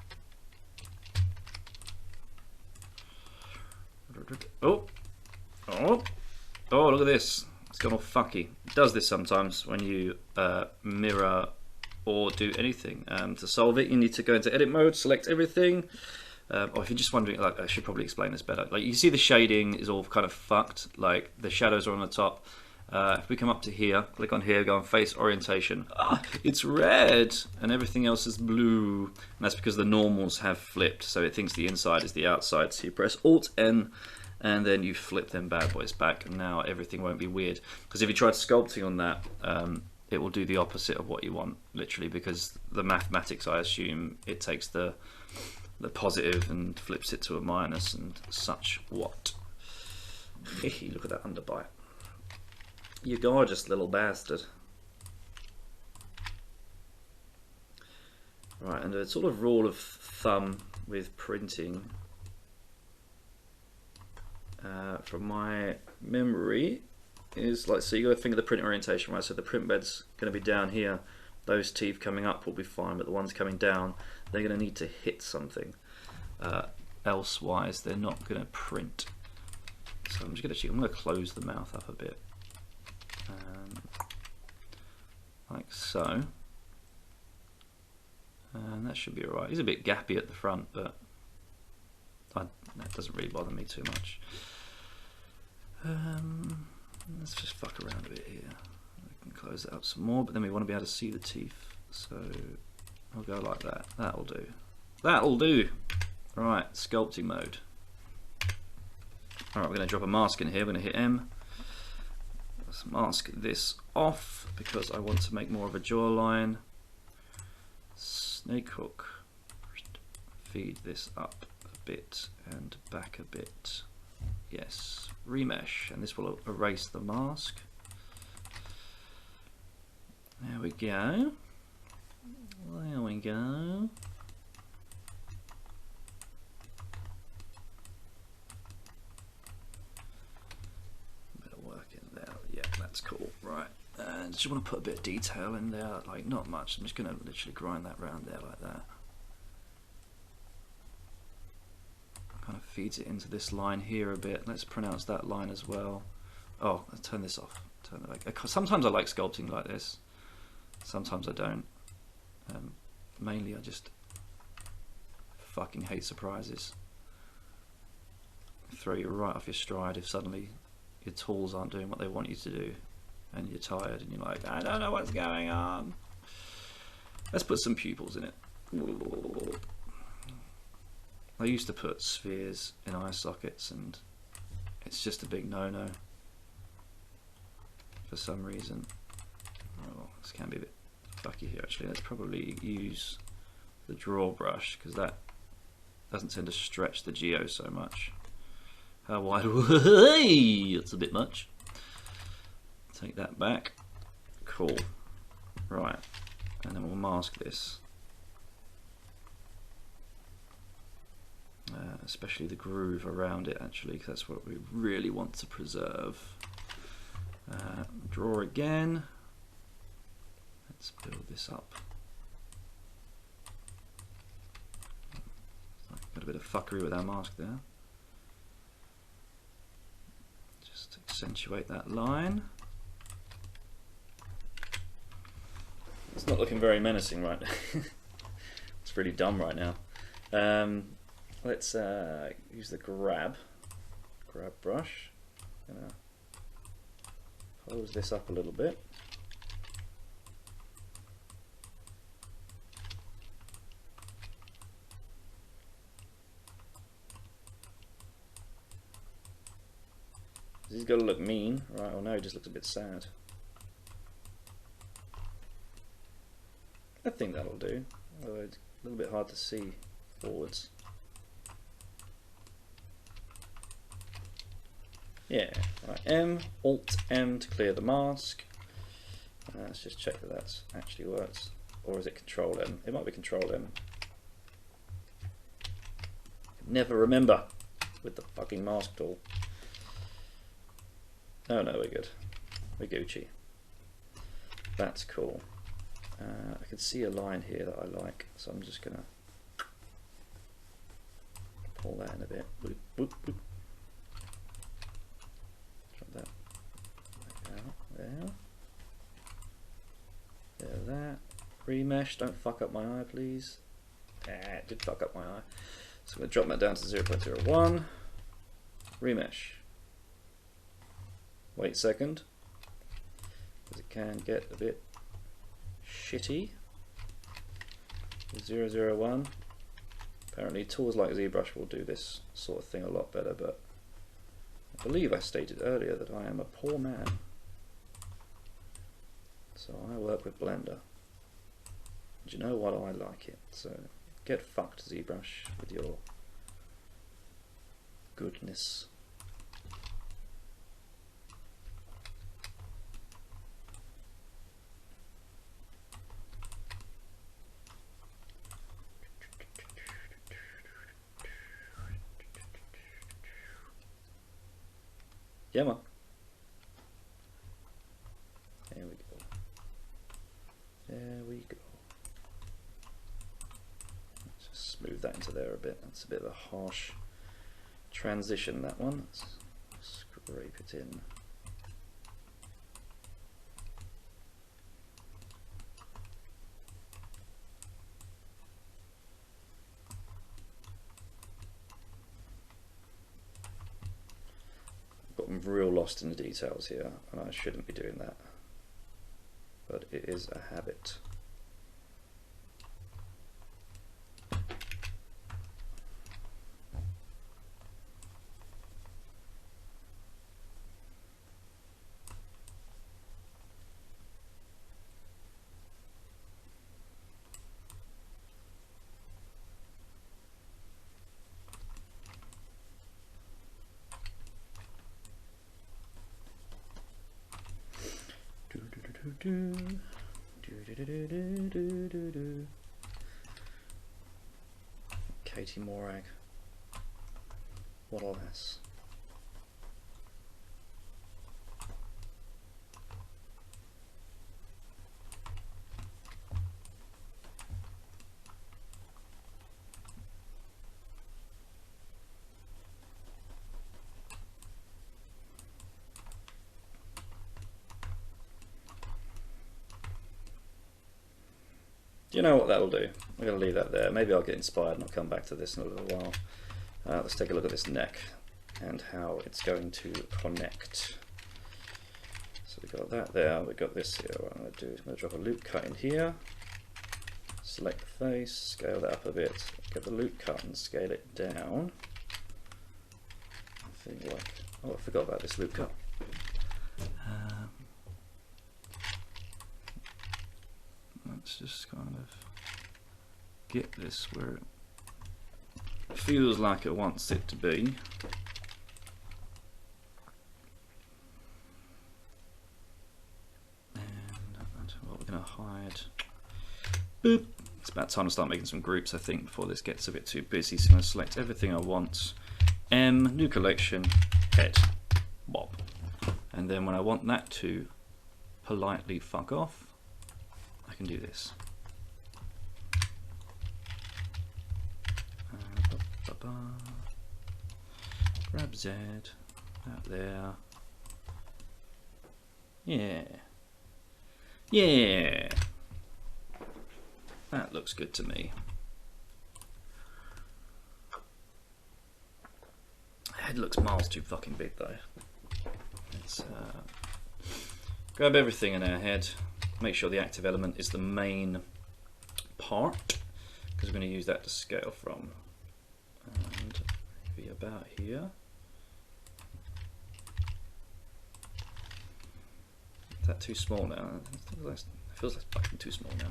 Oh, oh, oh! Look at this. It's gone all funky. It does this sometimes when you mirror or do anything. To solve it, you need to go into edit mode, select everything. Or if you're just wondering, like, I should probably explain this better. Like, you see the shading is all kind of fucked. Like, the shadows are on the top. If we come up to here, click on here, go on face orientation. Ah, it's red, and everything else is blue. And that's because the normals have flipped, so it thinks the inside is the outside. So you press Alt N, and then you flip them bad boys back, and now everything won't be weird. Because if you tried sculpting on that, it will do the opposite of what you want, literally, because the mathematics, I assume, it takes the positive and flips it to a minus and such what. Look at that underbite. You gorgeous little bastard. Right, and a sort of rule of thumb with printing, from my memory, is like, so you got to think of the print orientation, right? So the print bed's going to be down here. Those teeth coming up will be fine, but the ones coming down, they're going to need to hit something. Elsewise, they're not going to print. So I'm just going to close the mouth up a bit, like so, and that should be alright. He's a bit gappy at the front, but that doesn't really bother me too much. Let's just fuck around a bit here. We can close it up some more, but then we want to be able to see the teeth, so I'll go like that. That'll do. That'll do. Right, sculpting mode. Alright, we're going to drop a mask in here. We're going to hit M. let's mask this off because I want to make more of a jawline. Snake hook. Feed this up a bit and back a bit. Yes, remesh, and this will erase the mask. There we go. There we go. Bit of work in there. Yeah, that's cool. Right. And just want to put a bit of detail in there, like not much. I'm just going to literally grind that round there like that. Kind of feeds it into this line here a bit. Let's pronounce that line as well. Oh, I'll turn this off. Turn it back. Sometimes I like sculpting like this. Sometimes I don't. Mainly I just fucking hate surprises. Throw you right off your stride if suddenly your tools aren't doing what they want you to do and you're tired and you're like, I don't know what's going on. Let's put some pupils in it. I used to put spheres in eye sockets and it's just a big no-no for some reason. Oh, this can be a bit fucky here actually. Let's probably use the draw brush because that doesn't tend to stretch the geo so much. How wide? It's a bit much. Take that back. Cool. Right, and then we'll mask this. Especially the groove around it actually, because that's what we really want to preserve. Draw again. Let's build this up. Got a bit of fuckery with our mask there. Just accentuate that line. It's not looking very menacing right now. It's really dumb right now. Let's use the grab brush. Gonna hose this up a little bit. He's got to look mean, right? Well, no, he just looks a bit sad. I think that'll do. Although it's a little bit hard to see forwards. Yeah, right, Alt M to clear the mask. Let's just check that that actually works. Or is it Control M? It might be Control M. Never remember with the fucking mask tool. Oh no, we're good. We're Gucci. That's cool. I can see a line here that I like, so I'm just gonna pull that in a bit. Boop, boop, boop. That out there. There, that. Remesh, don't fuck up my eye, please. It did fuck up my eye. So I'm going to drop that down to 0.01. Remesh. Wait a second, because it can get a bit shitty. 001. Apparently tools like ZBrush will do this sort of thing a lot better, but I believe I stated earlier that I am a poor man, so I work with Blender. And you know what, I like it, so get fucked ZBrush with your goodness. Yeah, man. There we go. There we go. Let's just smooth that into there a bit. That's a bit of a harsh transition, that one. Let's scrape it in. I'm real lost in the details here, and I shouldn't be doing that, but it is a habit. Katie Morag. What a lass. You know what that'll do? I'm going to leave that there. Maybe I'll get inspired and I'll come back to this in a little while. Let's take a look at this neck and how it's going to connect. So we've got that there, we've got this here. What I'm going to do is I'm going to drop a loop cut in here, select the face, scale that up a bit, get the loop cut and scale it down. I think like, oh, I forgot about this loop cut. Let's just kind of get this where it feels like it wants it to be. And what we're going to hide. Boop. It's about time to start making some groups, I think, before this gets a bit too busy. So I'm going to select everything I want. M, new collection, head, bob. And then when I want that to politely fuck off, I can do this. Grab Z, out there. Yeah. Yeah. That looks good to me. Head looks miles too fucking big though. Let's grab everything in our head. Make sure the active element is the main part, because we're going to use that to scale from. And maybe about here. Is that too small now? It feels like fucking too small now.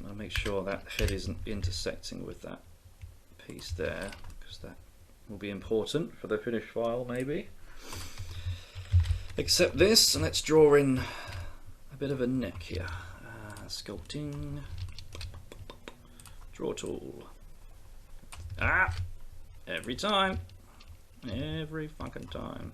I'll make sure that head isn't intersecting with that piece there, because that will be important for the finished file maybe. Accept this, and let's draw in a bit of a neck here. Sculpting, draw tool. Ah, every time, every fucking time.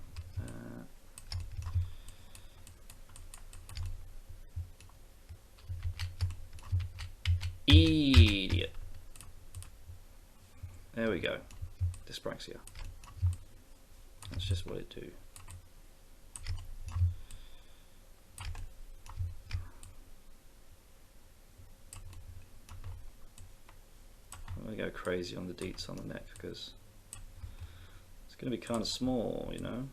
Idiot. There we go. Dyspraxia. That's just what it do. I'm going to go crazy on the deets on the neck because it's going to be kind of small, you know.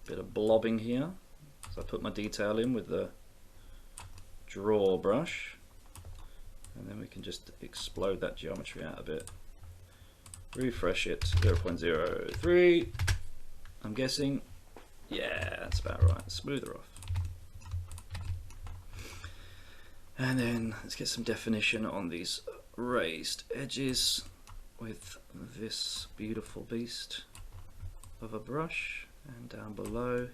Bit of blobbing here. So I put my detail in with the draw brush, and then we can just explode that geometry out a bit. Refresh it, 0.03. I'm guessing, yeah, that's about right. Smoother off. And then let's get some definition on these raised edges with this beautiful beast of a brush, and down below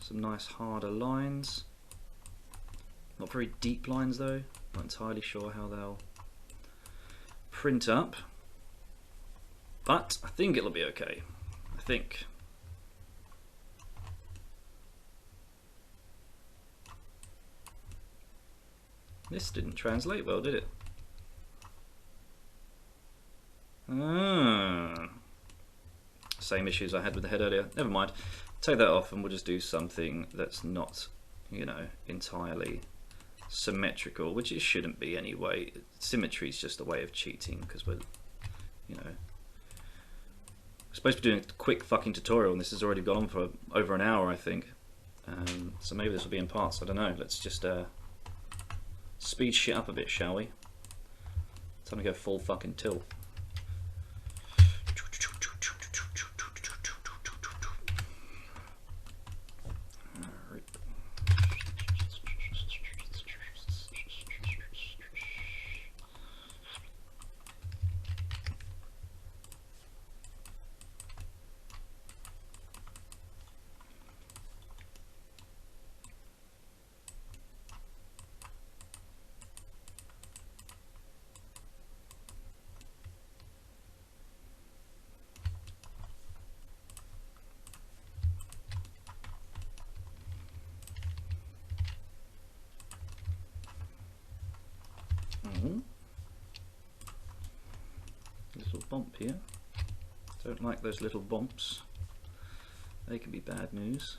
some nice harder lines. Not very deep lines though, not entirely sure how they'll print up, but I think it'll be okay. I think. This didn't translate well, did it? Same issues I had with the head earlier. Never mind. Take that off and we'll just do something that's not, you know, entirely symmetrical, which it shouldn't be anyway. Symmetry is just a way of cheating because we're, you know, supposed to be doing a quick fucking tutorial and this has already gone on for over an hour, I think. So maybe this will be in parts. I don't know. Let's just speed shit up a bit, shall we? Time to go full fucking tilt. bump here. Don't like those little bumps. They can be bad news.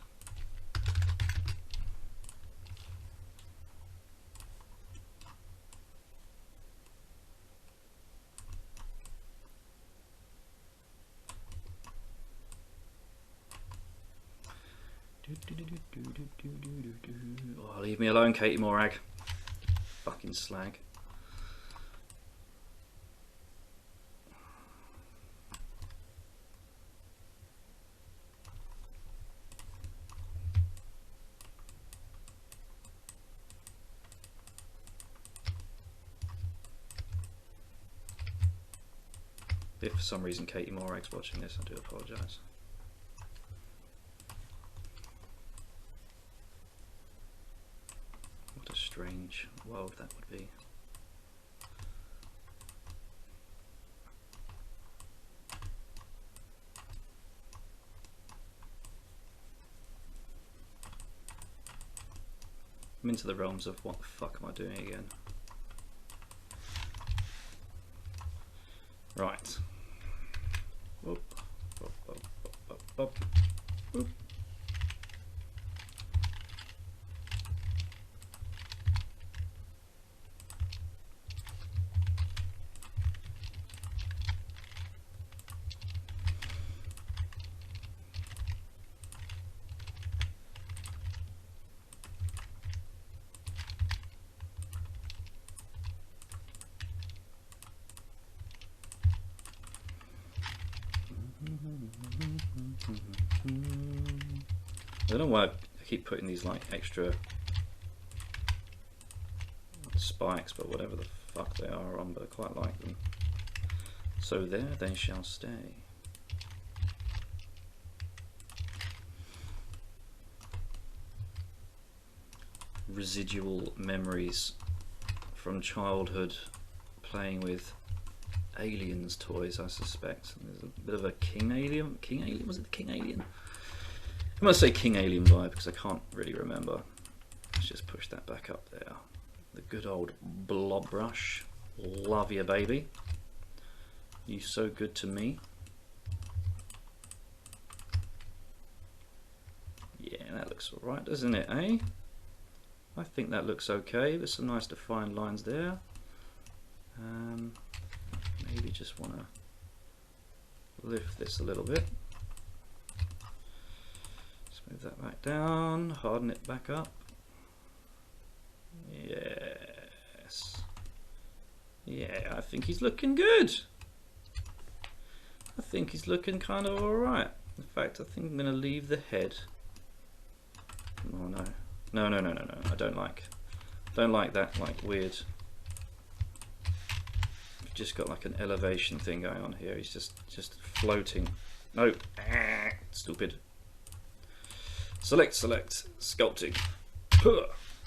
Oh, leave me alone, Katie Morag. Fucking slag. If for some reason Katie Morag's watching this, I do apologise. What a strange world that would be. I'm into the realms of what the fuck am I doing again? Right. Whoop, whoop, whoop, whoop, whoop, whoop. Whoop. I don't know why I keep putting these like extra spikes, but whatever the fuck they are on, but I quite like them. So there they shall stay. Residual memories from childhood playing with aliens toys, I suspect. There's a bit of a King Alien. Was it the King Alien? I must say King Alien vibe because I can't really remember. Let's just push that back up there. The good old blob brush. Love you, baby. You so good to me. Yeah, that looks alright, doesn't it, eh? I think that looks okay. There's some nice defined lines there. Maybe just want to lift this a little bit. Move that back down, harden it back up. Yes. Yeah, I think he's looking good. I think he's looking kind of alright. In fact, I think I'm going to leave the head. Oh no. No. I don't like that like weird. I've just got like an elevation thing going on here. He's just floating. No. Stupid. Select, sculpting.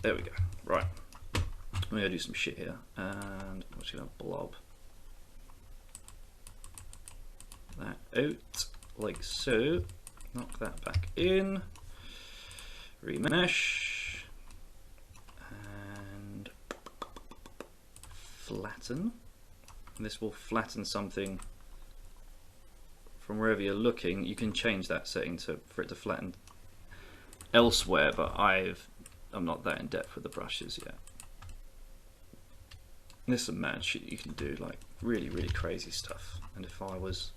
There we go. Right. I'm going to do some shit here. And I'm just going to blob that out like so. Knock that back in. Remesh. And flatten. And this will flatten something from wherever you're looking. You can change that setting for it to flatten elsewhere, but I'm not that in depth with the brushes yet. There's some mad shit you can do, like really crazy stuff, and if I was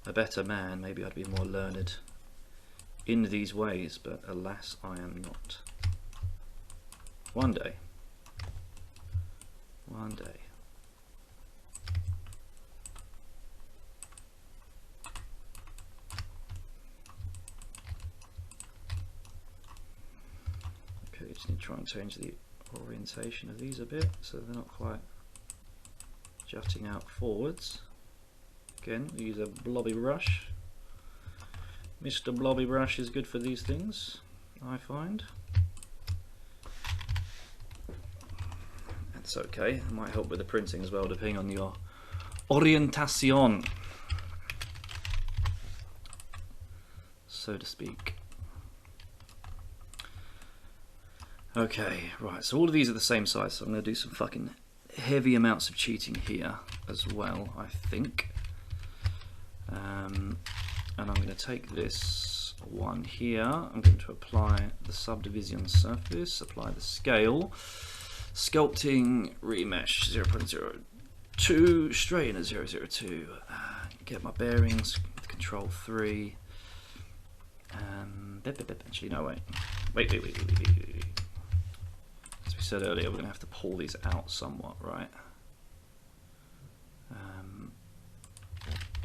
a better man maybe I'd be more learned in these ways, but alas I am not. One day. Just need to try and change the orientation of these a bit so they're not quite jutting out forwards. Again, we use a blobby brush. Mr. Blobby Brush is good for these things, I find. That's okay, it might help with the printing as well, depending on your orientation, so to speak. Okay, right, so all of these are the same size, so I'm going to do some fucking heavy amounts of cheating here. as well, I think. And I'm going to take this one here. I'm going to apply the subdivision surface, apply the scale, sculpting, remesh 0.02, straightener 0.02, get my bearings, control 3. Actually, no, wait. Wait. As we said earlier, we're going to have to pull these out somewhat, right?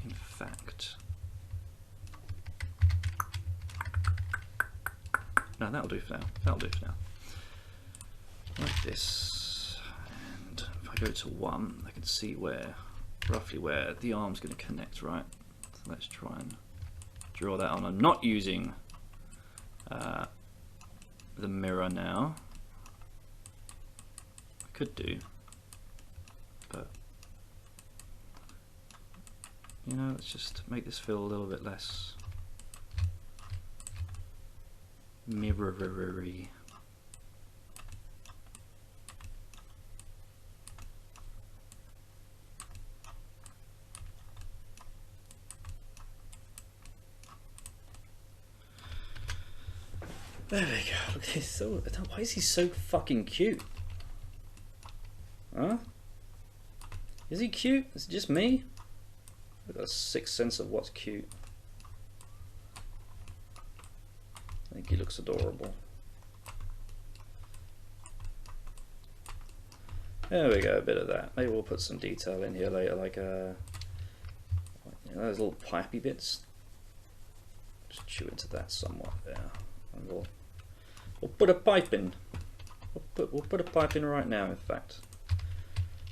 In fact, no, that'll do for now. That'll do for now. Like this, and if I go to 1, I can see roughly where the arm's going to connect, right? So let's try and draw that on. I'm not using the mirror now. I could do, but you know, let's just make this feel a little bit less mirror-y. There we go. Look at this. Why is he so fucking cute? Huh? Is he cute? Is it just me? I've got a sixth sense of what's cute. I think he looks adorable. There we go, a bit of that. Maybe we'll put some detail in here later, like you know, those little pipey bits. Just chew into that somewhat there. And we'll put a pipe in. We'll put a pipe in right now, in fact.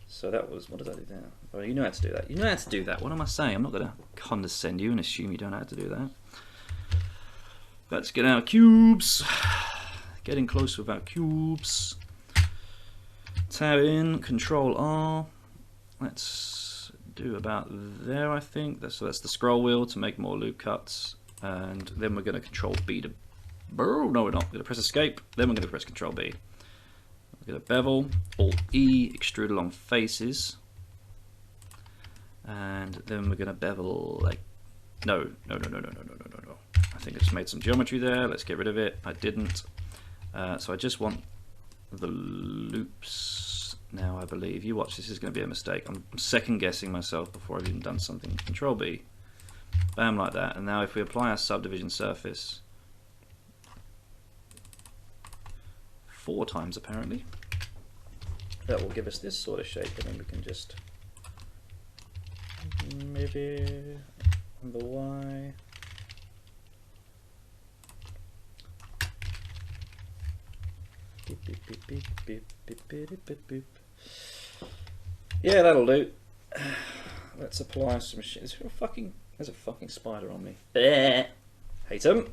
So that was, what did I do there? Oh, you know how to do that. You know how to do that. What am I saying? I'm not going to condescend you and assume you don't know how to do that. Let's get our cubes. Getting close with our cubes. Tab in, Control R. Let's do about there, I think. So that's the scroll wheel to make more loop cuts. And then we're going to Control B to... No, we're not. We're going to press Escape. Then we're going to press Control B. We're going to bevel, Alt E, extrude along faces, and then we're going to bevel like, no. I think I just made some geometry there. Let's get rid of it. I didn't. So I just want the loops now, I believe. You watch, this is going to be a mistake. I'm second guessing myself before I've even done something. Control B, bam, like that. And now if we apply our subdivision surface 4 times apparently, that will give us this sort of shape, and then we can just maybe on the Y. Beep, beep, beep, beep, beep, beep, beep, beep, beep. Yeah, that'll do. Let's apply some shit. There's a fucking spider on me. Hate him.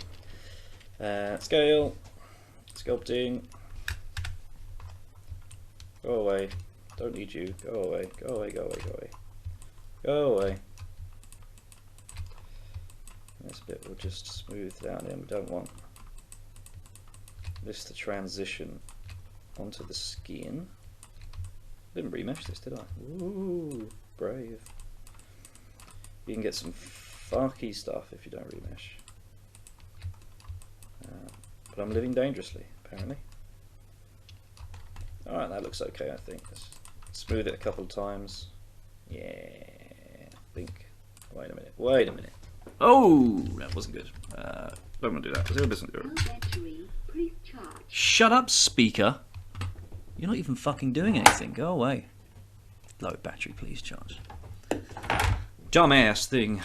Scale, sculpting. Go away. Don't need you. Go away. Go away. Go away. Go away. Go away. This bit will just smooth down in. We don't want this to transition onto the skin. Didn't remesh this, did I? Ooh, brave. You can get some fucky stuff if you don't remesh. But I'm living dangerously, apparently. Alright, that looks okay, I think. Let's smooth it a couple of times. Yeah, I think. Wait a minute. Wait a minute. Oh, that wasn't good. Don't want to do that. 0%. Shut up, speaker. You're not even fucking doing anything. Go away. Low battery, please charge. Dumbass thing.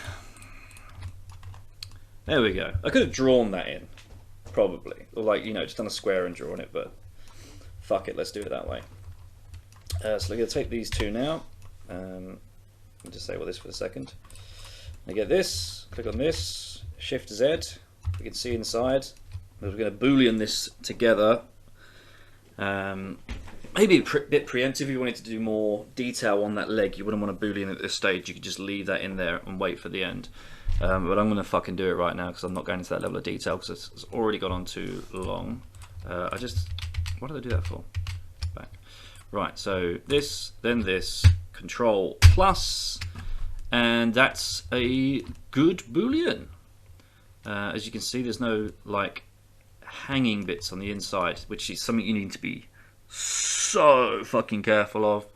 There we go. I could have drawn that in, probably. Or like, you know, just done a square and drawn it, but fuck it, let's do it that way. So we're going to take these two now. I'll just disable this for a second. I get this, click on this, Shift Z. You can see inside. We're going to Boolean this together. Maybe a bit preemptive if you wanted to do more detail on that leg. You wouldn't want to Boolean at this stage. You could just leave that in there and wait for the end. But I'm going to fucking do it right now because I'm not going into that level of detail because it's already gone on too long. What did I do that for? Back. Right, so this, then this, Control plus, and that's a good boolean. As you can see, there's no like hanging bits on the inside, which is something you need to be so fucking careful of,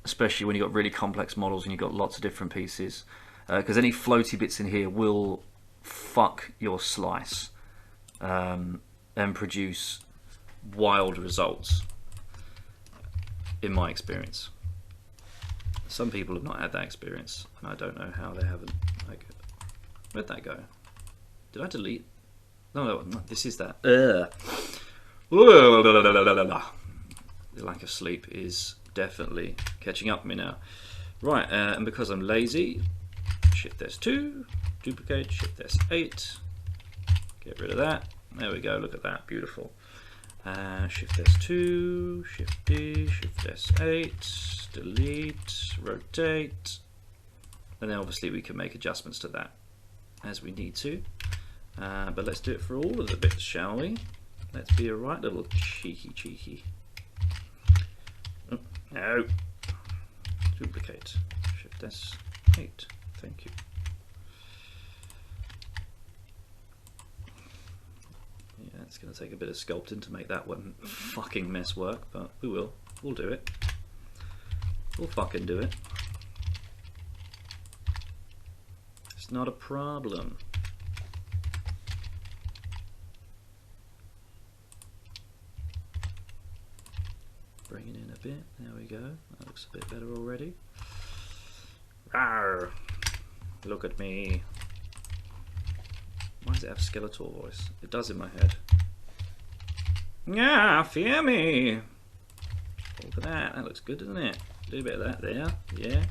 especially when you've got really complex models and you've got lots of different pieces, because any floaty bits in here will fuck your slice and produce wild results, in my experience. Some people have not had that experience, and I don't know how they haven't. Like, where'd that go? Did I delete? No, this is that. The lack of sleep is definitely catching up with me now. Right, and because I'm lazy, Shift S2, duplicate, Shift S8, get rid of that. There we go, look at that, beautiful. Shift S2, Shift D, Shift S8, delete, rotate, and then obviously we can make adjustments to that as we need to. But let's do it for all of the bits, shall we? Let's be a right little cheeky. Oh, no. Duplicate. Shift S8. Thank you. Yeah, it's going to take a bit of sculpting to make that one fucking mess work, but we will. We'll do it. We'll fucking do it. It's not a problem. Bring it in a bit. There we go. That looks a bit better already. Rawr. Look at me. Why does it have Skeletor voice? It does in my head. Yeah, fear me. Look at that. That looks good, doesn't it? Do a bit of that there. Yeah.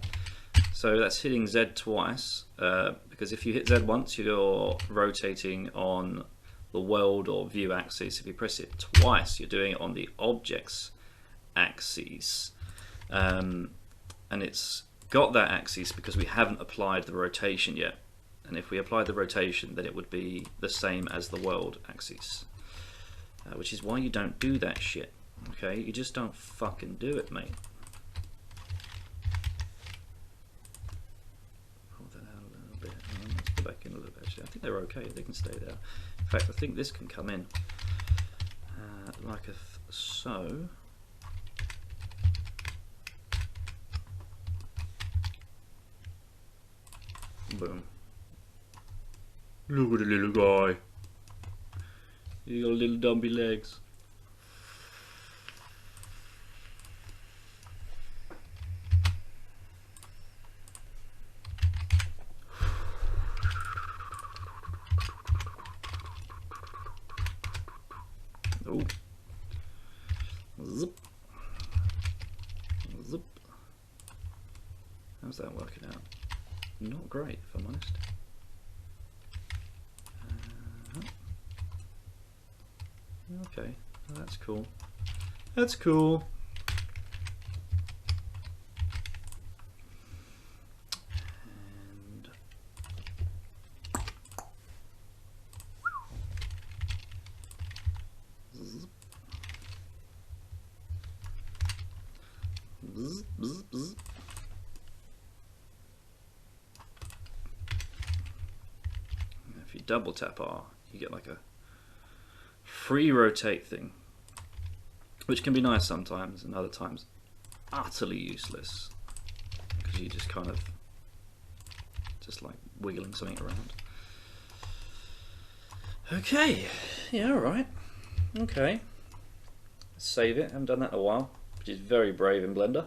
So that's hitting Z twice, because if you hit Z once, you're rotating on the world or view axis. If you press it twice, you're doing it on the objects axis, and it's got that axis because we haven't applied the rotation yet, and if we applied the rotation then it would be the same as the world axis, which is why you don't do that shit. Okay, you just don't fucking do it, mate. Pull that out a little bit. Let's go back in a little bit. Actually, I think they're okay, they can stay there. In fact, I think this can come in like so. Boom. Look at the little guy. He got little dumpy legs. Oh. Zip. Zip. How's that working out? Not great, if I'm honest. Okay, well, that's cool. That's cool. And bzz. Bzz, bzz, bzz. If you double tap R, you get like a free rotate thing, which can be nice sometimes and other times utterly useless because you just kind of just like wiggling something around. Okay, yeah, alright. Okay. Let's save it. I haven't done that in a while, which is very brave in Blender.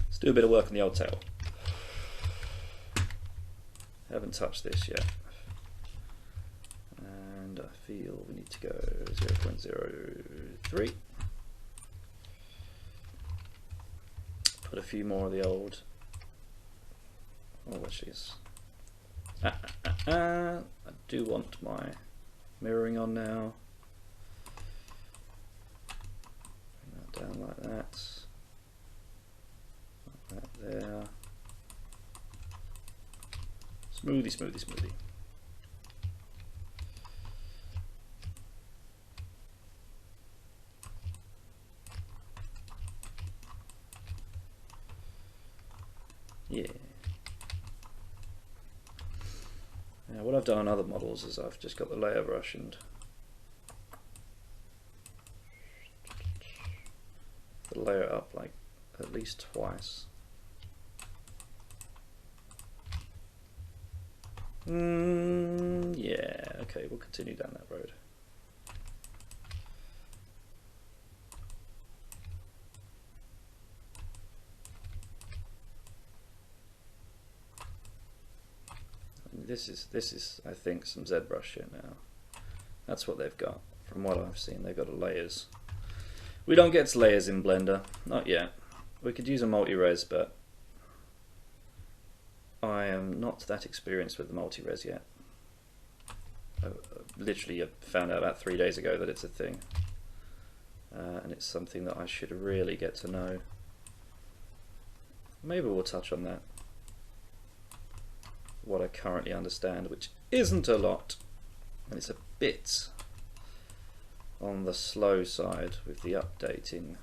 Let's do a bit of work on the old tail. Haven't touched this yet. And I feel we need to go 0.03. Put a few more of the old. Oh, what she's. I do want my mirroring on now. Bring that down like that. Like that there. Smoothie, smoothie, smoothie. Yeah. Now what I've done on other models is I've just got the layer brush and the layer up like at least twice. Yeah, okay, we'll continue down that road. This is I think some ZBrush shit now. That's what they've got. From what I've seen, they've got layers. We don't get layers in Blender, not yet. We could use a multi-res, but I am not that experienced with the multi-res yet. I literally found out about 3 days ago that it's a thing, and it's something that I should really get to know. Maybe we'll touch on that. What I currently understand, which isn't a lot, and it's a bit on the slow side with the updating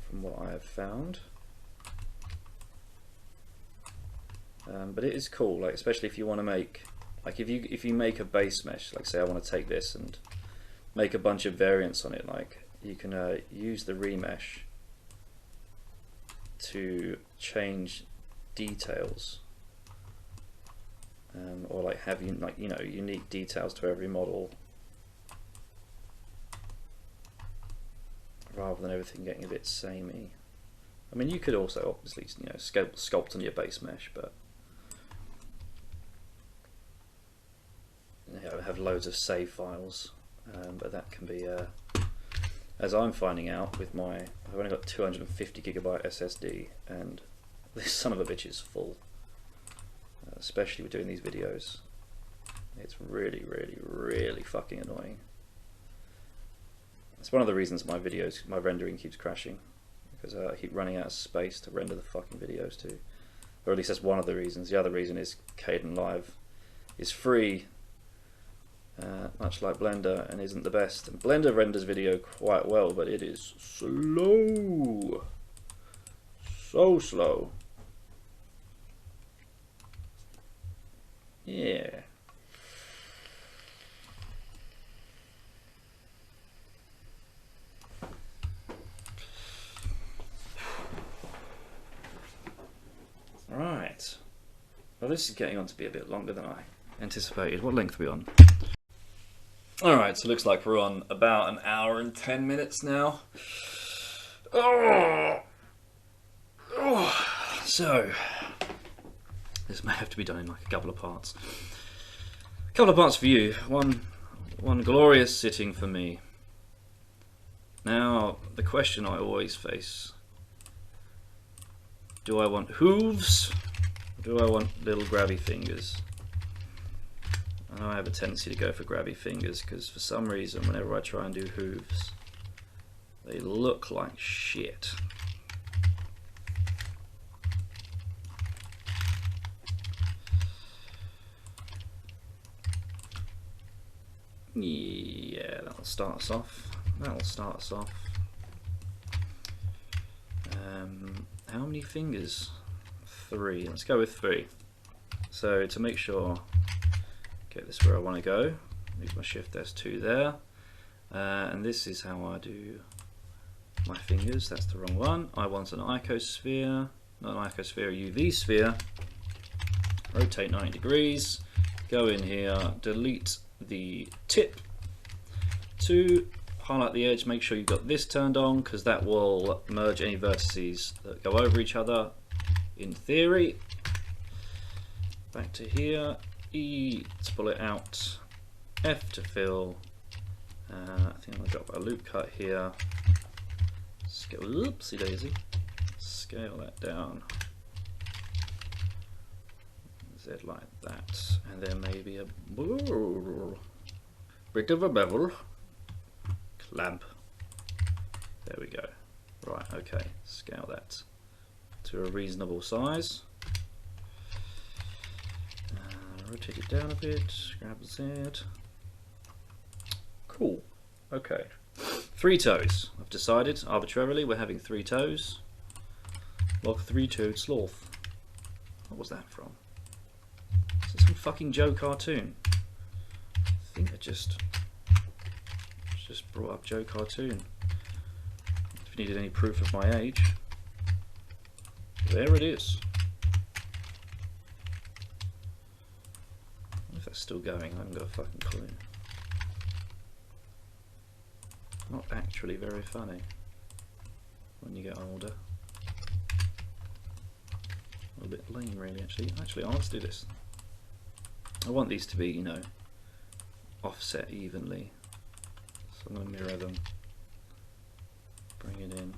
from what I have found. But it is cool, like especially if you want to make, like if you make a base mesh, like say I want to take this and make a bunch of variants on it, like you can use the remesh to change details. Or like have unique details to every model, rather than everything getting a bit samey. I mean, you could also obviously sculpt on your base mesh, but have loads of save files. But that can be, as I'm finding out with I've only got 250 gigabyte SSD, and this son of a bitch is full. Especially with doing these videos, it's really, really, really fucking annoying. It's one of the reasons my rendering keeps crashing, because I keep running out of space to render the fucking videos too. Or at least that's one of the reasons. The other reason is Kdenlive is free, much like Blender, and isn't the best. And Blender renders video quite well, but it is slow. So slow. Yeah. Right. Well, this is getting on to be a bit longer than I anticipated. What length are we on? Alright, so it looks like we're on about an hour and 10 minutes now. So this may have to be done in like a couple of parts. A couple of parts for you. One glorious sitting for me. Now, the question I always face: do I want hooves? Or do I want little grabby fingers? I know I have a tendency to go for grabby fingers because for some reason, whenever I try and do hooves, they look like shit. Yeah, that'll start us off. How many fingers? 3. Let's go with 3. So to make sure, get this where I want to go, use my Shift S2 there. And this is how I do my fingers. That's the wrong one. I want an icosphere, not an icosphere, a UV sphere. Rotate 90 degrees. Go in here, delete the tip, to highlight the edge. Make sure you've got this turned on because that will merge any vertices that go over each other in theory. Back to here, E to pull it out, F to fill. I think I'm going to drop a loop cut here. Oopsie daisy. Scale that down. Z like that, and then maybe a bit of a bevel. Clamp. There we go. Right, okay. Scale that to a reasonable size. Rotate it down a bit. Grab the Z. Cool. Okay. 3 toes. I've decided arbitrarily we're having 3 toes. Like a 3-toed sloth. What was that from? Is it some fucking Joe cartoon? I think I just brought up Joe cartoon. If you needed any proof of my age, there it is. I wonder if that's still going. I haven't got a fucking clue. Not actually very funny when you get older. A bit lame, really. Actually, let's do this. I want these to be, you know, offset evenly. So I'm going to mirror them. Bring it in.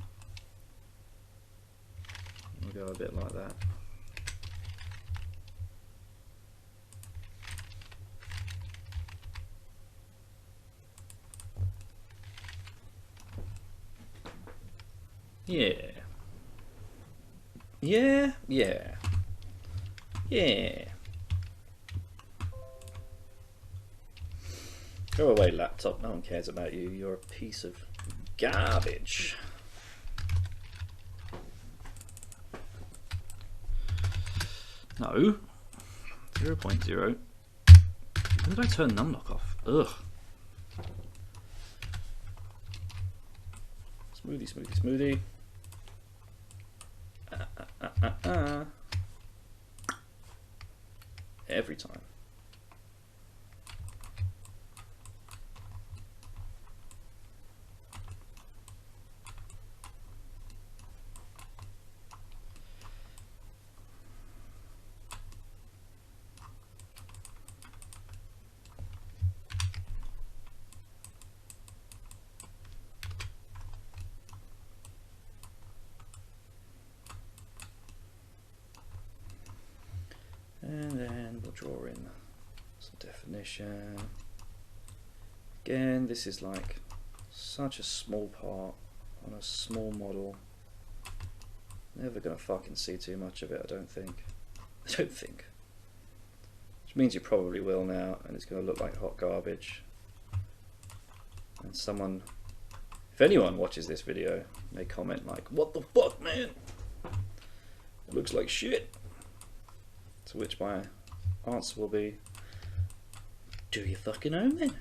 We'll go a bit like that. Yeah. Yeah, yeah. Yeah. Go away, laptop. No one cares about you. You're a piece of garbage. No. 0.0. When did I turn numlock off? Ugh. Smoothie, smoothie, smoothie. Every time. And then we'll draw in some definition. Again, this is like such a small part on a small model. Never gonna fucking see too much of it, I don't think. Which means you probably will now, and it's gonna look like hot garbage. And someone, if anyone watches this video, may comment like, "What the fuck, man? It looks like shit." To which my answer will be, do you fucking own then?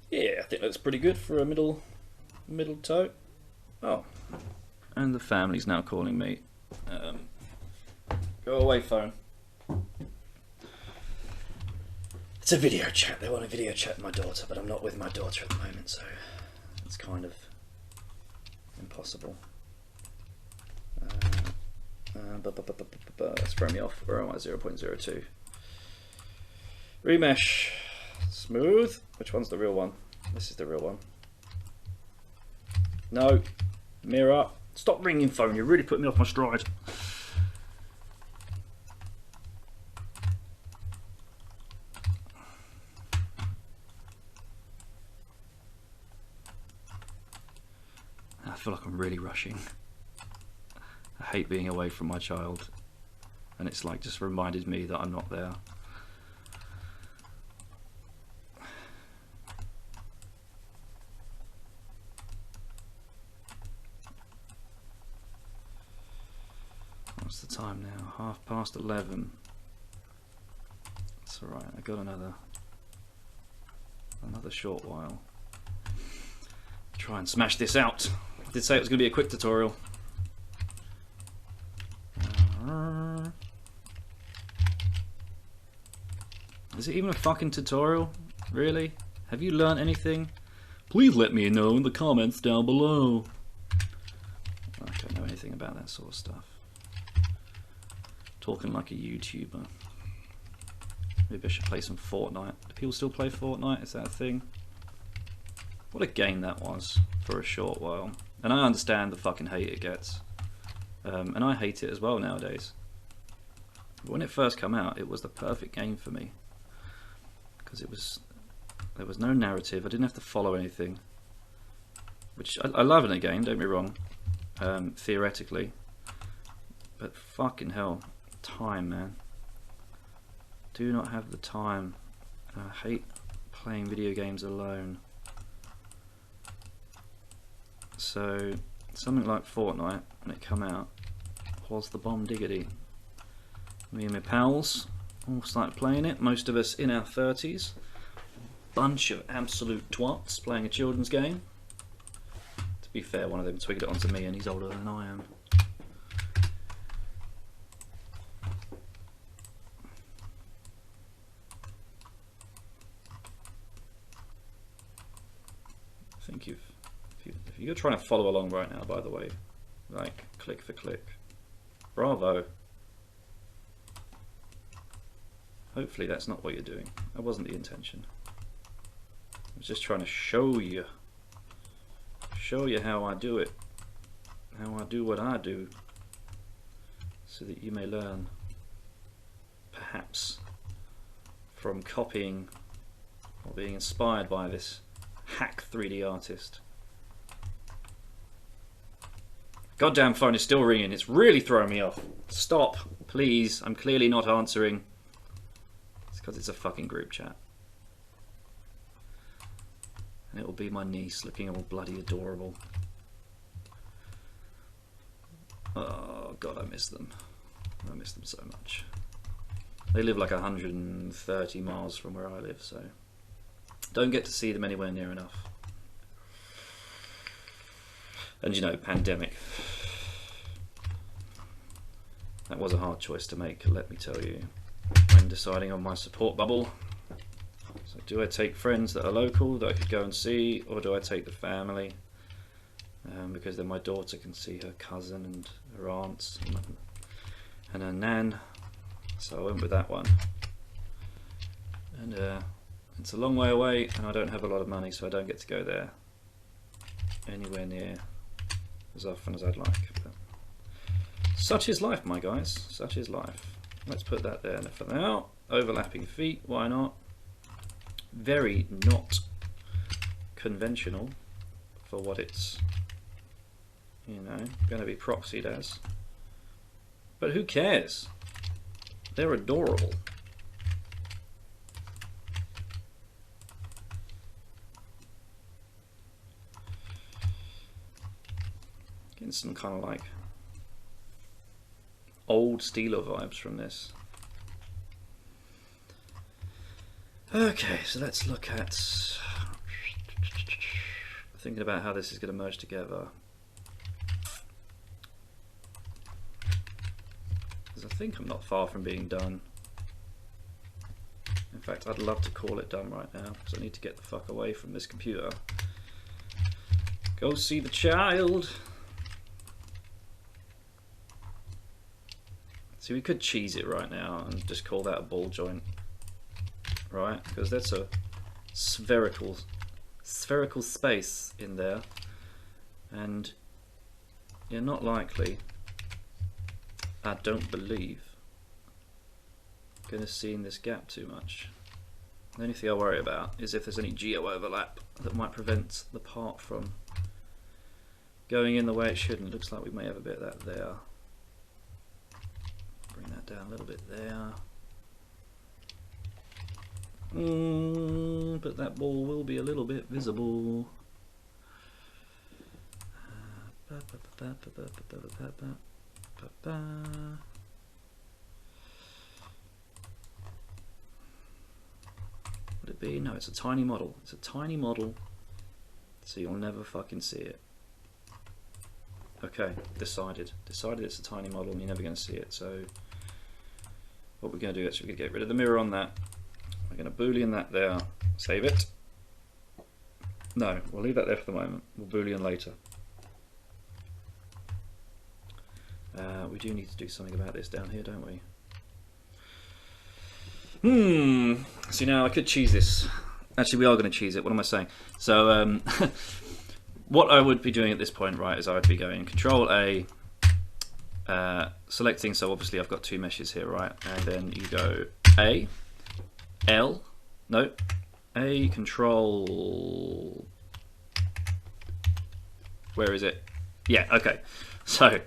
Yeah, I think that's pretty good for a middle toe. Oh. And the family's now calling me. Go away, phone. It's a video chat. They want a video chat with my daughter, but I'm not with my daughter at the moment, so it's kind of impossible. Let's throw me off. Where am I? 0.02. Remesh. Smooth. Which one's the real one? This is the real one. No. Mirror. Stop ringing, phone. You're really putting me off my stride. I feel like I'm really rushing. I hate being away from my child, and it's like just reminded me that I'm not there. What's the time now? 11:30. That's alright, I got another short while. Try and smash this out. I did say it was going to be a quick tutorial. Is it even a fucking tutorial? Really? Have you learned anything? Please let me know in the comments down below. I don't know anything about that sort of stuff. Talking like a YouTuber. Maybe I should play some Fortnite. Do people still play Fortnite? Is that a thing? What a game that was for a short while. And I understand the fucking hate it gets. And I hate it as well nowadays. But when it first came out, it was the perfect game for me. Because there was no narrative, I didn't have to follow anything. Which I love in a game, don't be wrong. theoretically. But fucking hell, time, man. Do not have the time. I hate playing video games alone. So something like Fortnite, when it come out, was the bomb diggity. Me and my pals all started playing it, most of us in our 30s. Bunch of absolute twats playing a children's game. To be fair, one of them twigged it onto me and he's older than I am. I think if you're trying to follow along right now, by the way, like click for click, bravo. Hopefully that's not what you're doing. That wasn't the intention. I was just trying to show you how I do it, how I do what I do, so that you may learn, perhaps, from copying or being inspired by this hack 3D artist. Goddamn phone is still ringing. It's really throwing me off. Stop, please. I'm clearly not answering. It's because it's a fucking group chat. And it will be my niece looking all bloody adorable. Oh god, I miss them. I miss them so much. They live like 130 miles from where I live, so don't get to see them anywhere near enough. And you know, pandemic. That was a hard choice to make, let me tell you, when deciding on my support bubble. So do I take friends that are local that I could go and see, or do I take the family? Because then my daughter can see her cousin and her aunts and her nan. So I went with that one. And it's a long way away and I don't have a lot of money, so I don't get to go there anywhere near as often as I'd like. But such is life, my guys, such is life. Let's put that there for now. Overlapping feet, why not? Very not conventional for what it's, you know, going to be proxied as. But who cares? They're adorable. Getting some kind of like old Steeler vibes from this. Okay, so let's look at thinking about how this is going to merge together. Because I think I'm not far from being done. In fact, I'd love to call it done right now, because I need to get the fuck away from this computer. Go see the child. See, we could cheese it right now and just call that a ball joint. Right, because that's a spherical space in there, and you're not likely, I don't believe, going to see in this gap too much. The only thing I worry about is if there's any geo overlap that might prevent the part from going in the way it should, and it looks like we may have a bit of that there. Bring that down a little bit there. But that ball will be a little bit visible. Would it be? No, it's a tiny model. It's a tiny model, so you'll never fucking see it. Okay, decided it's a tiny model and you're never going to see it. So what we're going to do is we're going to get rid of the mirror on that. We're going to boolean that there, save it. No, we'll leave that there for the moment. We'll boolean later. We do need to do something about this down here, don't we? See, now I could cheese this. Actually, we are going to cheese it. What am I saying? So, what I would be doing at this point, right, is I would be going Control A, selecting. So obviously I've got two meshes here, right? And then you go A. L, no, A, Control, where is it? Yeah, okay. So,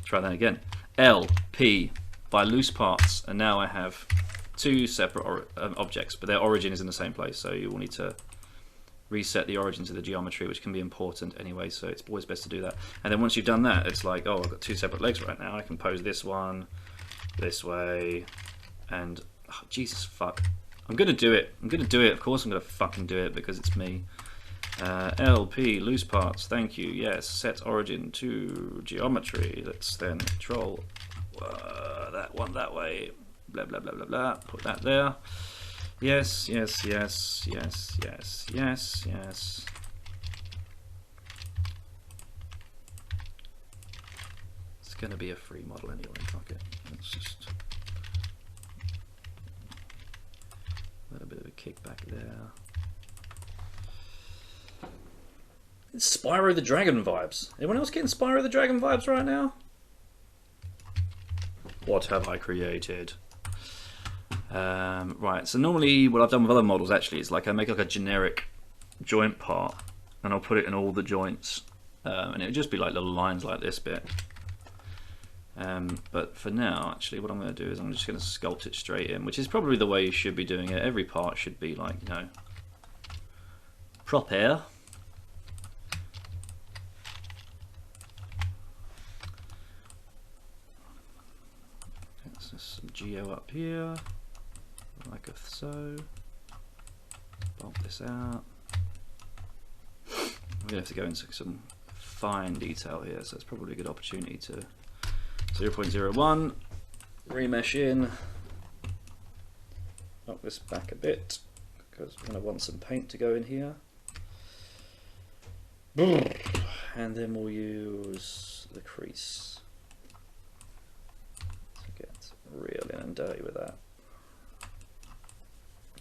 try that again. L, P, by loose parts, and now I have two separate objects, but their origin is in the same place, so you will need to reset the origins of the geometry, which can be important anyway, so it's always best to do that. And then once you've done that, it's like, oh, I've got two separate legs right now. I can pose this one this way, and oh, Jesus fuck. I'm gonna do it. I'm gonna do it. Of course I'm gonna fucking do it because it's me. LP, loose parts, thank you. Yes, set origin to geometry. Let's then control that one that way. Blah, blah, blah, blah, blah. Put that there. Yes, yes, yes, yes, yes, yes, yes. It's going to be a free model anyway, fuck it. Let's just... a little bit of a kickback there. It's Spyro the Dragon vibes. Anyone else getting Spyro the Dragon vibes right now? What have I created? Right, so normally what I've done with other models actually is like I make like a generic joint part and I'll put it in all the joints and it'll just be like little lines like this bit. But for now, actually, what I'm going to do is I'm just going to sculpt it straight in, which is probably the way you should be doing it. Every part should be like, you know, proper. Let's just some geo up here, like so. Bump this out. We're going to have to go into some fine detail here, so it's probably a good opportunity to 0.01, remesh in, knock this back a bit because we're going to want some paint to go in here, and then we'll use the crease to get real in and dirty with that.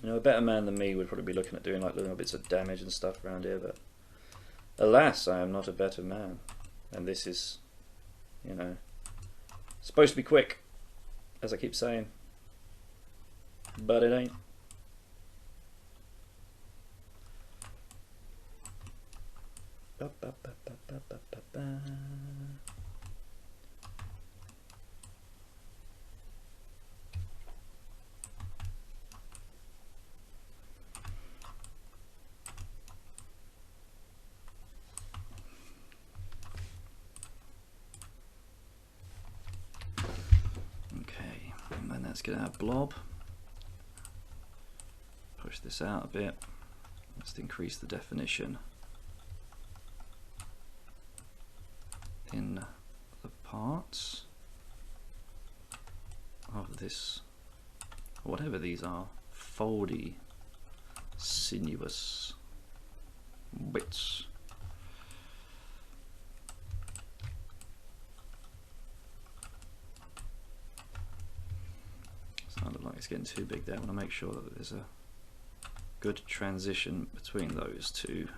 You know, a better man than me would probably be looking at doing like little bits of damage and stuff around here, but alas, I am not a better man, and this is, you know, supposed to be quick, as I keep saying, but it ain't. Ba, ba, ba, ba, ba, ba, ba, ba. Let's get our blob, push this out a bit, let's increase the definition in the parts of this, whatever these are, foldy, sinuous bits. Look like it's getting too big there. I want to make sure that there's a good transition between those two,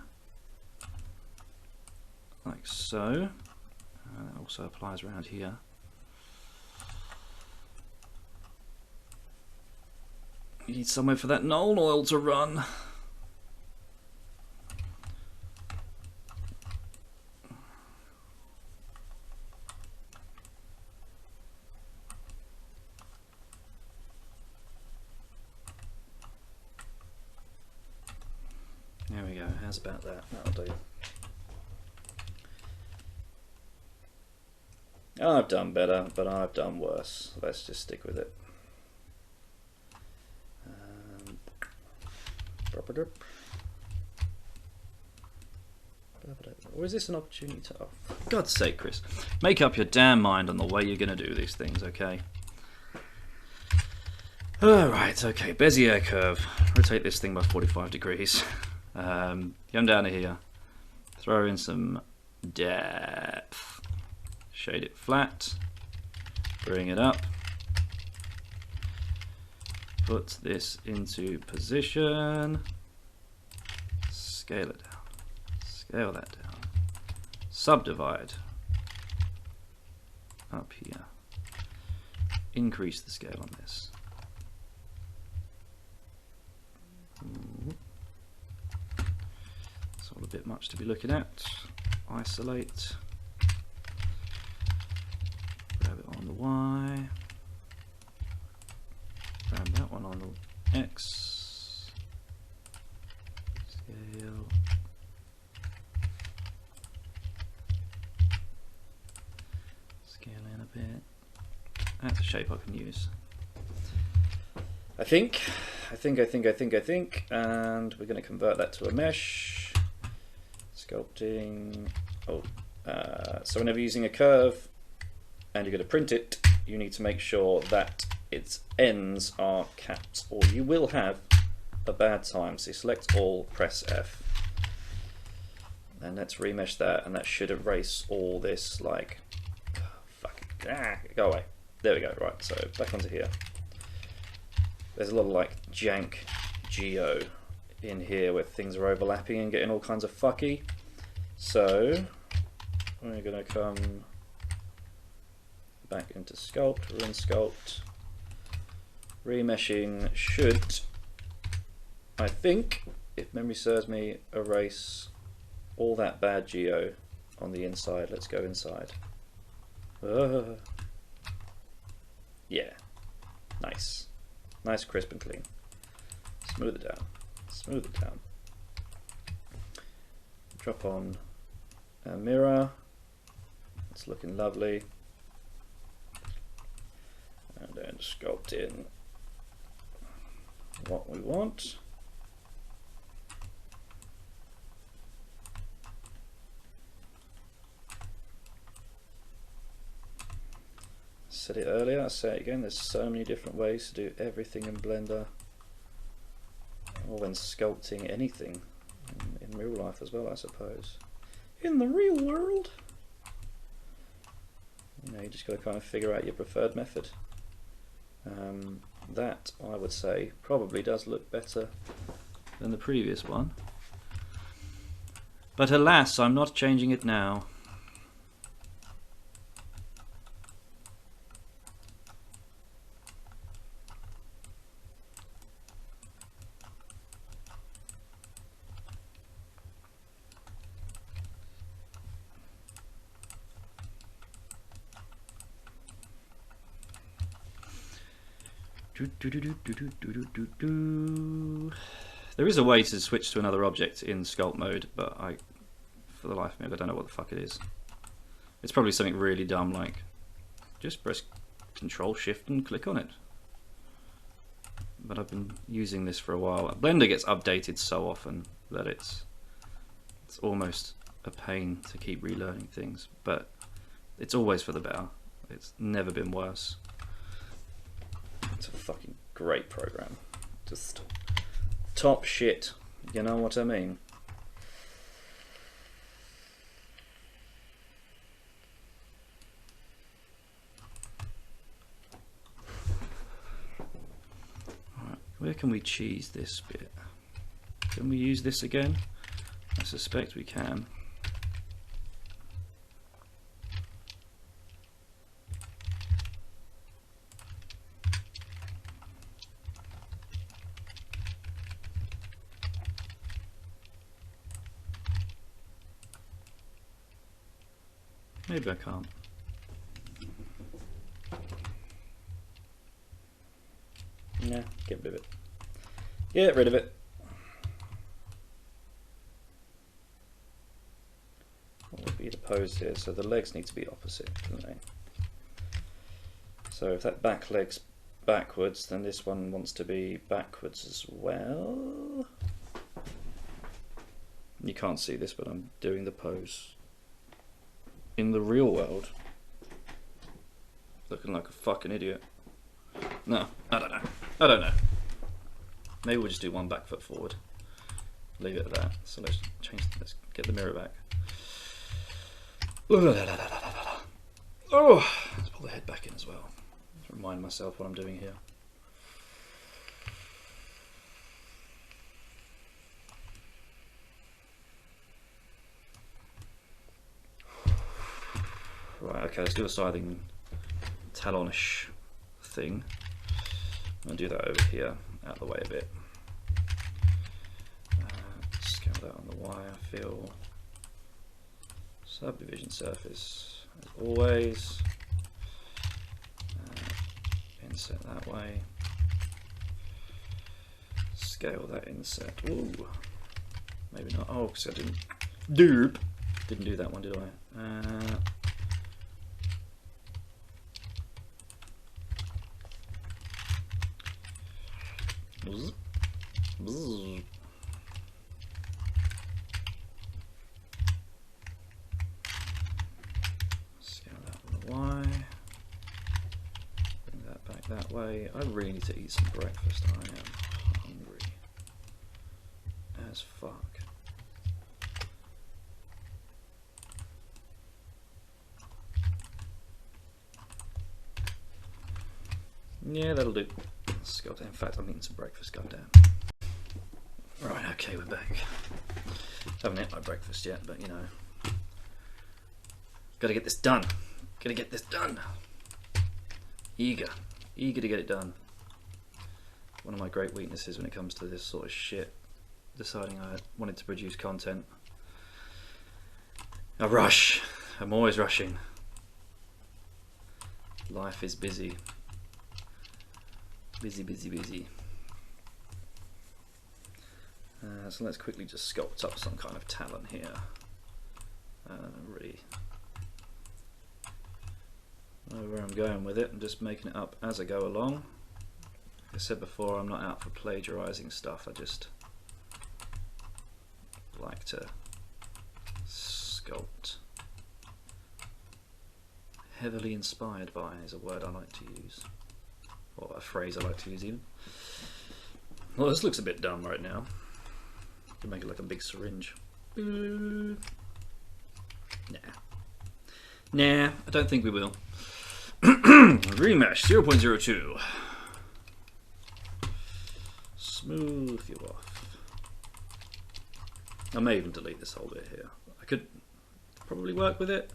like so. And that also applies around here. You need somewhere for that Knoll oil to run. There we go, how's about that? That'll do. I've done better, but I've done worse. Let's just stick with it. Or is this an opportunity to... Oh, for God's sake, Chris. Make up your damn mind on the way you're going to do these things, okay? Alright, okay, Bezier curve. Rotate this thing by 45 degrees. Come down to here, throw in some depth, shade it flat, bring it up, put this into position, scale it down, scale that down, subdivide up here, increase the scale on this. A bit much to be looking at. Isolate, Y. Grab that one on the X. Scale. Scale in a bit. That's a shape I can use. I think, and we're going to convert that to a mesh. Sculpting. Oh, so whenever you're using a curve and you're going to print it, you need to make sure that its ends are capped, or you will have a bad time. So select all, press F, and let's remesh that, and that should erase all this. Like, go away. There we go. Right, so back onto here. There's a lot of like jank geo in here where things are overlapping and getting all kinds of fucky. So we're going to come back into sculpt, run sculpt. Remeshing should, I think, if memory serves me, erase all that bad geo on the inside. Let's go inside. Yeah, nice. Nice, crisp and clean. Smooth it down. Smooth it down. Drop on a mirror. It's looking lovely. And then sculpt in what we want. Said it earlier, I'll say it again, there's so many different ways to do everything in Blender, or when sculpting anything in real life as well, I suppose. In the real world, you know, you just got to kind of figure out your preferred method. That, I would say, probably does look better than the previous one, but alas, I'm not changing it now. There is a way to switch to another object in sculpt mode, but for the life of me, I don't know what the fuck it is. It's probably something really dumb, like just press Control Shift and click on it. But I've been using this for a while. Blender gets updated so often that it's almost a pain to keep relearning things, but it's always for the better. It's never been worse. It's a fucking great program. Just top shit. You know what I mean? Alright, where can we cheese this bit? Can we use this again? I suspect we can. Maybe I can't. Nah, get rid of it. Get rid of it. What would be the pose here? So the legs need to be opposite, don't they? So if that back leg's backwards, then this one wants to be backwards as well. You can't see this, but I'm doing the pose in the real world. Looking like a fucking idiot. No, I don't know. I don't know. Maybe we'll just do one back foot forward. Leave it at that. So let's let's get the mirror back. Oh, let's pull the head back in as well. Let's remind myself what I'm doing here. Right, okay, let's do a scything talonish thing. I'm going to do that over here, out of the way a bit. Scale that on the Y, I feel. Subdivision surface, as always. inset that way. Scale that inset. Ooh, maybe not. Oh, because I didn't do that one, did I? Bzz, bzz. Scale that on the Y. Bring that back that way. I really need to eat some breakfast. I am hungry as fuck. Yeah, that'll do. Let's go down. In fact, I'm eating some breakfast, goddamn. Right, okay, we're back. Haven't ate my breakfast yet, but you know. Gotta get this done. Gotta get this done. Eager to get it done. One of my great weaknesses when it comes to this sort of shit. Deciding I wanted to produce content. I rush. I'm always rushing. Life is busy. Busy, busy, busy. So let's quickly just sculpt up some kind of talent here. Really know where I'm going with it. I'm just making it up as I go along. Like I said before, I'm not out for plagiarizing stuff. I just like to sculpt. Heavily inspired by is a word I like to use. Or a phrase I like to use even. Well, this looks a bit dumb right now. Could make it like a big syringe. Nah. Nah, I don't think we will. Remesh 0.02. Smooth you off. I may even delete this whole bit here. I could probably work with it.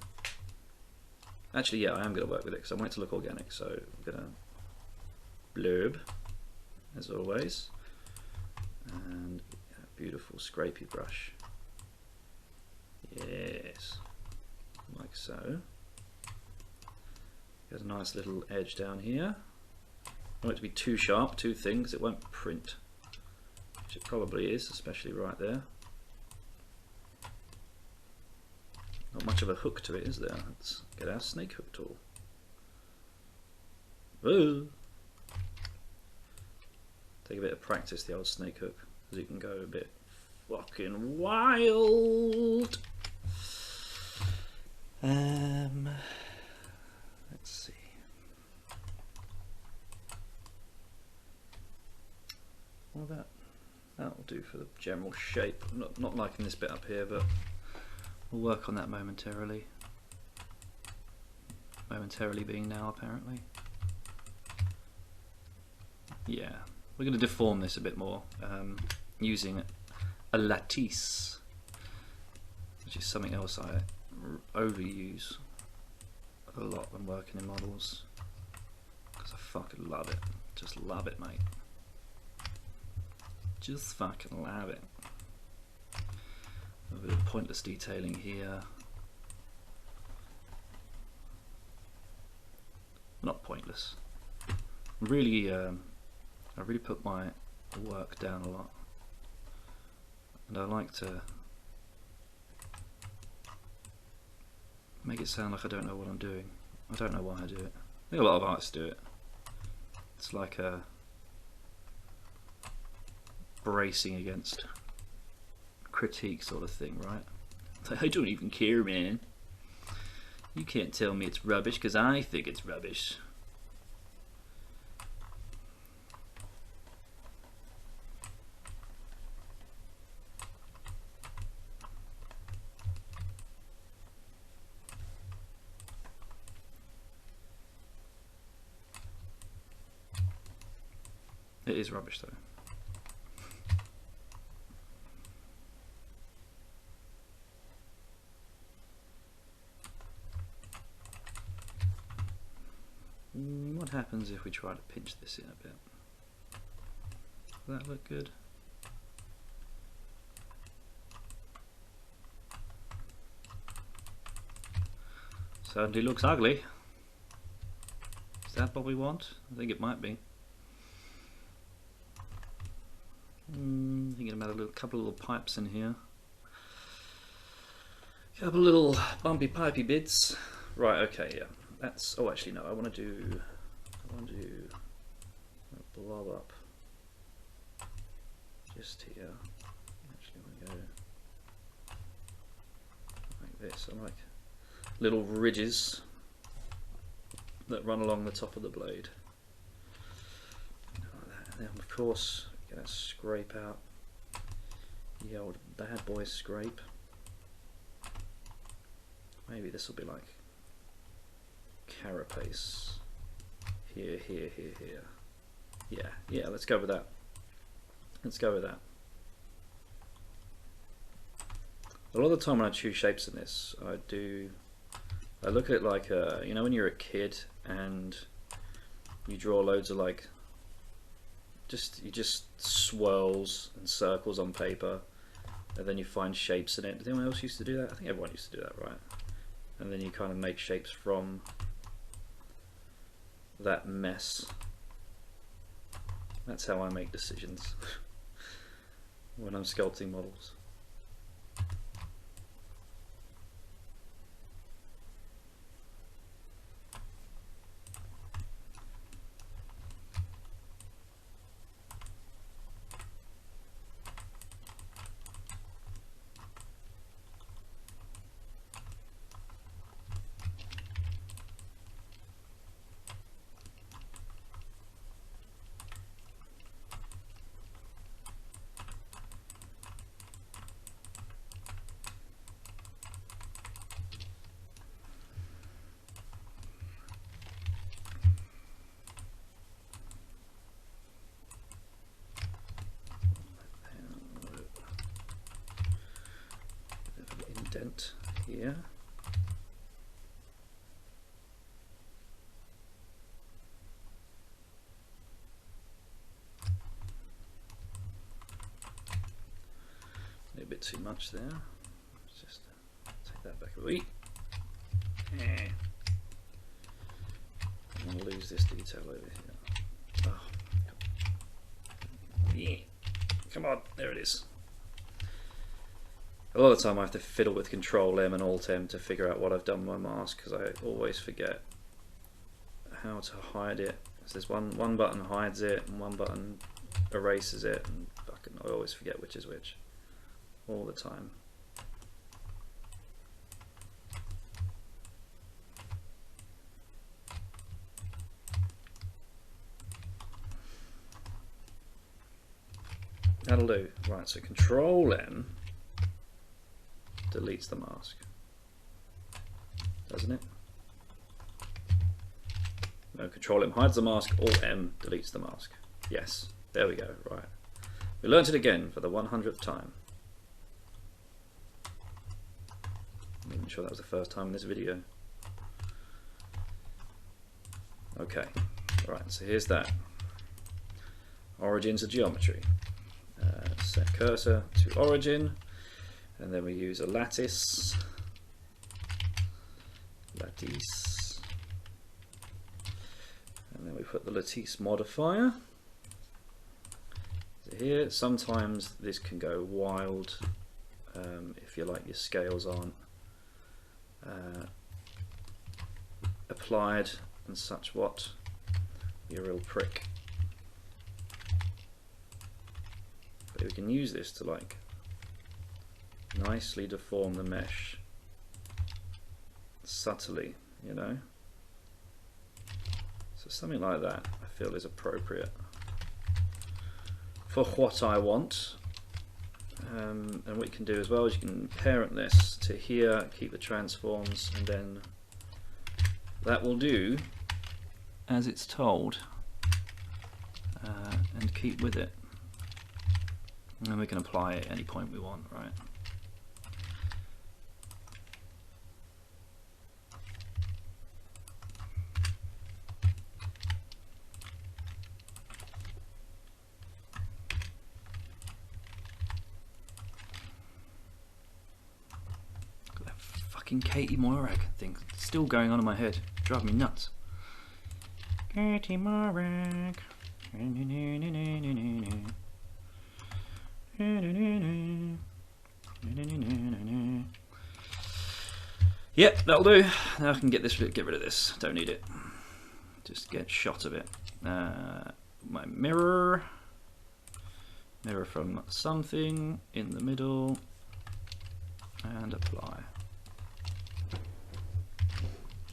Actually, yeah, I am going to work with it because I want it to look organic. So I'm going to blurb, as always. And a beautiful scrapey brush. Yes. Like so. Got a nice little edge down here. I don't want it to be too sharp, too thin, because it won't print. Which it probably is, especially right there. Not much of a hook to it, is there? Let's get our snake hook tool. Whoa. Take a bit of practice, the old snake hook, because it can go a bit fucking wild. Let's see. Well, that'll do for the general shape. I'm not liking this bit up here, but we'll work on that momentarily. Momentarily being now, apparently. Yeah, we're going to deform this a bit more using a lattice, which is something else I overuse a lot when working in models, because I fucking love it. Just love it, mate. Just fucking love it. A bit of pointless detailing here. Not pointless. Really, I really put my work down a lot, and I like to make it sound like I don't know what I'm doing. I don't know why I do it. I think a lot of artists do it. It's like a bracing against critique sort of thing, right? It's like, I don't even care, man. You can't tell me it's rubbish because I think it's rubbish. It is rubbish though. What happens if we try to pinch this in a bit? Does that look good? Certainly looks ugly. that what we want? I think it might be. Thinking about a couple of little pipes in here. A couple of little bumpy pipey bits. Right, okay, yeah. That's, oh actually no, I want to do a blob up just here. Actually want to go like this. I like little ridges that run along the top of the blade. Like that. And then of course we're going to scrape out the old bad boy scrape. Maybe this will be like carapace. Here. Yeah, let's go with that. Let's go with that. A lot of the time when I choose shapes in this, I look at it like, you know when you're a kid and you draw loads of like, you just swirls and circles on paper, and then you find shapes in it. Did anyone else used to do that? I think everyone used to do that, right? And then you kind of make shapes from that mess. That's how I make decisions when I'm sculpting models. Here. A bit too much there. Let's just take that back a wee. I'm going to lose this detail over here. Oh. Yeah. Come on, there it is. A lot of the time I have to fiddle with Control M and Alt M to figure out what I've done with my mask, because I always forget how to hide it. So there's one button hides it and one button erases it, and I always forget which is which all the time. That'll do. Right, so Control M deletes the mask, doesn't it? No, Control M hides the mask, Alt M deletes the mask. Yes, there we go, right. We learnt it again for the 100th time. I'm even sure that was the first time in this video. Okay, right, so here's that. Origins of geometry. Set cursor to origin. And then we use a lattice, and then we put the lattice modifier. So here, sometimes this can go wild if you like your scales aren't applied and such what. You're a real prick. But we can use this to like nicely deform the mesh subtly, you know. So something like that I feel is appropriate for what I want. And what you can do as well is you can parent this to here, keep the transforms, and then that will do as it's told, and keep with it. And then we can apply it at any point we want, right? Katie Moirag thing still going on in my head, driving me nuts. Dirty Marek. Yep, that'll do. Now I can get rid of this. Don't need it. Just get shot of it. My mirror from something in the middle, and apply.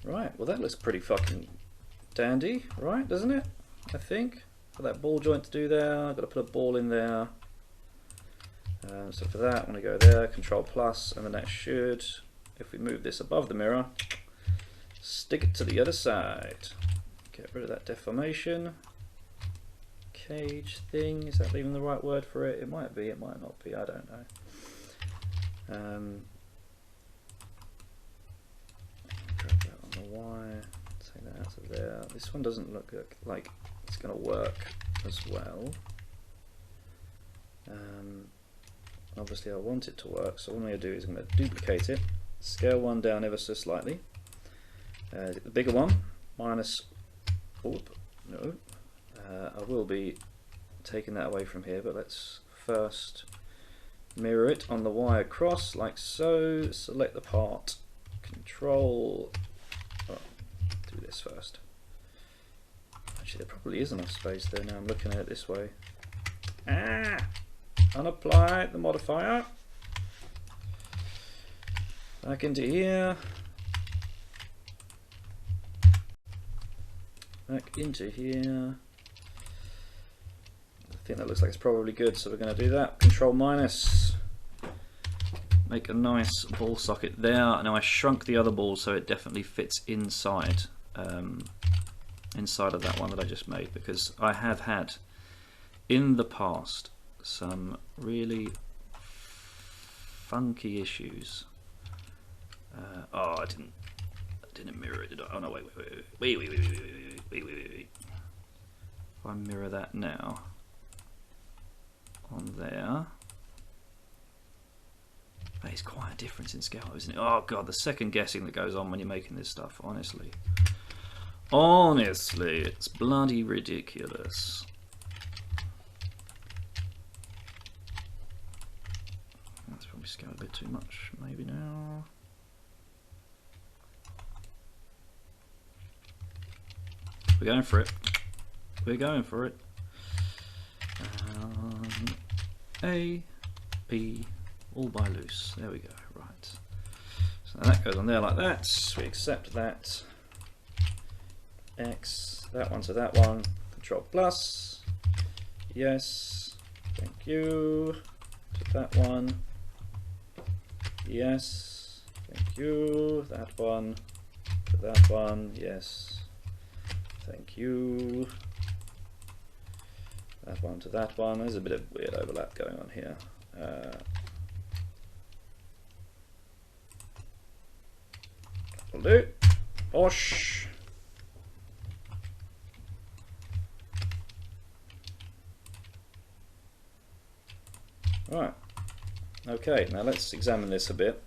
Right, well that looks pretty fucking dandy, right, doesn't it? I think. Got that ball joint to do there, I've got to put a ball in there. So for that, I'm going to go there, Control plus, and then that should, if we move this above the mirror, stick it to the other side. Get rid of that deformation. Cage thing, is that even the right word for it? It might be, it might not be, I don't know. Grab that on the Y, take that out of there. This one doesn't look like it's going to work as well. Obviously I want it to work, so what I'm going to do is I'm going to duplicate it, scale one down ever so slightly. The bigger one, minus, no, I will be taking that away from here, but let's first mirror it on the Y across, like so. Select the part, Control, do this first. Actually, there probably is enough space there now I'm looking at it this way. Unapply the modifier. Back into here. Back into here. I think that looks like it's probably good, so we're going to do that. Control minus. Make a nice ball socket there. Now I shrunk the other ball so it definitely fits inside, inside of that one that I just made, because I have had in the past some really funky issues. Oh, I didn't mirror it, did I? Oh no, wait. If I mirror that now on there, that is quite a difference in scale, isn't it? Oh god, the second guessing that goes on when you're making this stuff, honestly, it's bloody ridiculous. That's probably scaled a bit too much, maybe now. We're going for it. We're going for it. A, B, all by loose. There we go. Right. So that goes on there like that. We accept that. X, that one to that one. Control plus. Yes. Thank you. To that one. Yes. Thank you. That one. To that one. Yes. Thank you. That one to that one. There's a bit of weird overlap going on here. Will do. Bosh. Right. Okay, now let's examine this a bit.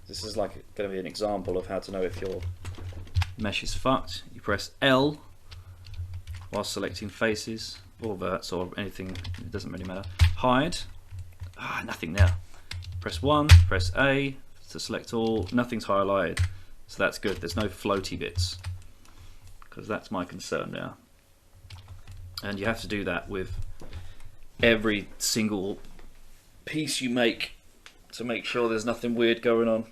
This is like going to be an example of how to know if your mesh is fucked. You press L while selecting faces or verts or anything, it doesn't really matter. Hide. Nothing there. Press 1, press A to select all, nothing's highlighted, so that's good. There's no floaty bits, because that's my concern now. And you have to do that with every single piece you make to make sure there's nothing weird going on.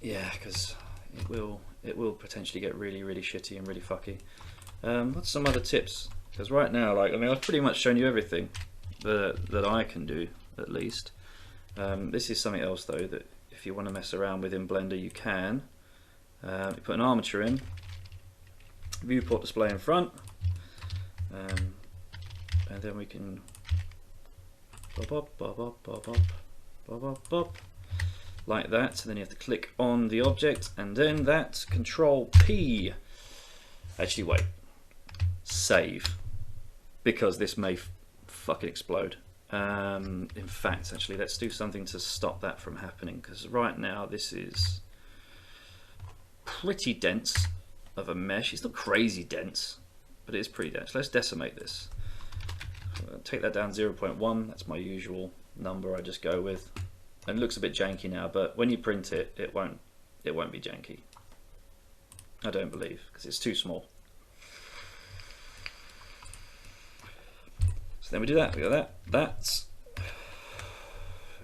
Yeah, because it will potentially get really shitty and really fucky. What's some other tips? Because right now, like, I mean, I've pretty much shown you everything that I can do, at least. This is something else though, that if you want to mess around with in Blender, you can. You put an armature in, viewport display in front, and then we can bop, like that. So then you have to click on the object, and then that Control P. Actually, wait. Save, because this may fucking explode. In fact, actually, let's do something to stop that from happening, because right now this is pretty dense, of a mesh. It's not crazy dense, but it is pretty dense. Let's decimate this. Take that down 0.1. That's my usual number I just go with. And it looks a bit janky now, but when you print it, it won't be janky. I don't believe, because it's too small. So then we do that. We got that.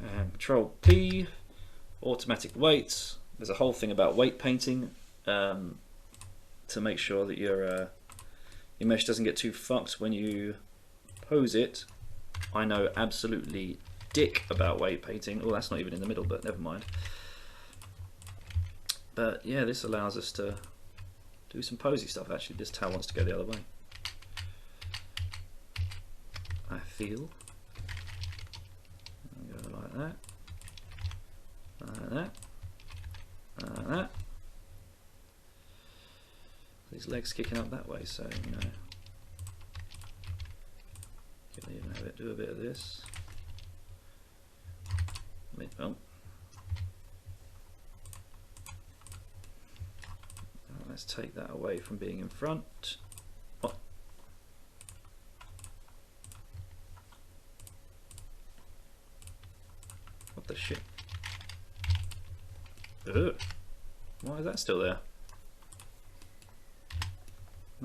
And Control P, automatic weights. There's a whole thing about weight painting to make sure that your mesh doesn't get too fucked when you pose it. I know absolutely dick about weight painting. Oh, that's not even in the middle, but never mind. But yeah, this allows us to do some posy stuff. Actually, this towel wants to go the other way, I feel. Go like that, like that, like that. These legs kicking up that way, so you know, can even have it do a bit of this. Mid bump. Let's take that away from being in front. Oh. What the shit? Ugh. Why is that still there?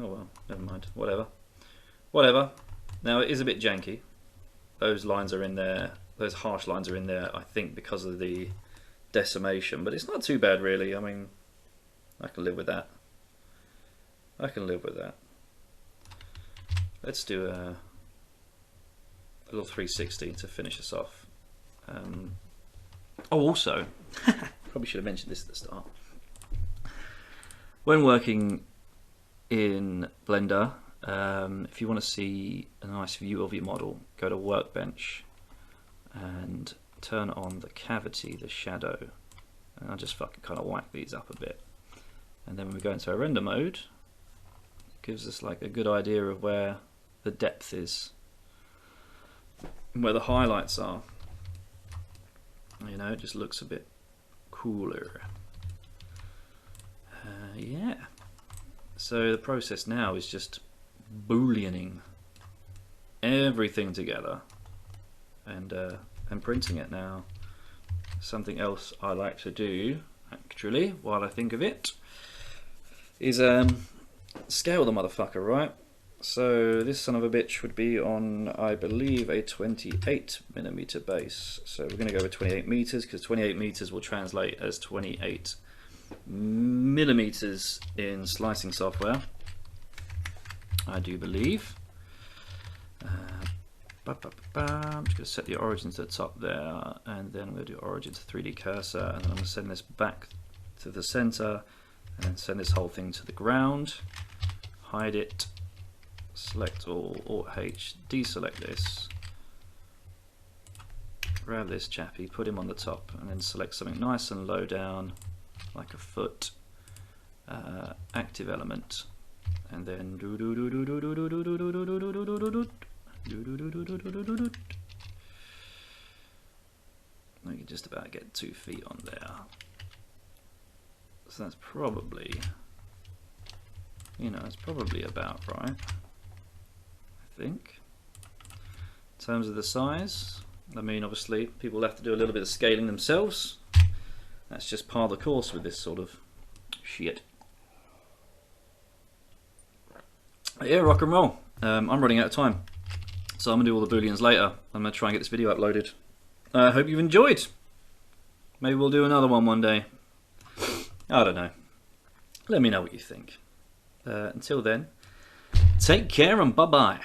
Oh well, never mind. Whatever. Whatever. Now it is a bit janky. Those lines are in there. Those harsh lines are in there, I think, because of the decimation. But it's not too bad, really. I mean, I can live with that. I can live with that. Let's do a little 360 to finish us off. Oh, also, probably should have mentioned this at the start. When working in Blender, if you want to see a nice view of your model, go to Workbench and turn on the cavity, the shadow, and I'll just fucking kind of whack these up a bit. And then when we go into our render mode, it gives us like a good idea of where the depth is and where the highlights are. You know, it just looks a bit cooler. Yeah. So the process now is just booleaning everything together and printing it now. Something else I like to do, actually, while I think of it, is scale the motherfucker, right? So this son of a bitch would be on, I believe, a 28mm base. So we're going to go with 28 meters because 28 meters will translate as 28 millimeters in slicing software, I do believe. I'm just going to set the origin to the top there, and then I'm going to do origin to 3D cursor, and then I'm going to send this back to the center, and then send this whole thing to the ground. Hide it. Select all, Alt H, deselect this, grab this chappy, put him on the top, and then select something nice and low down, like a foot, active element, and then I can just about get 2 feet on there. So that's probably, you know, it's probably about right. I think. In terms of the size, I mean, obviously people have to do a little bit of scaling themselves. That's just part of the course with this sort of shit. Yeah, rock and roll. I'm running out of time, so I'm gonna do all the booleans later. I'm gonna try and get this video uploaded. I hope you've enjoyed. Maybe we'll do another one day. I don't know. Let me know what you think. Until then, take care and bye-bye.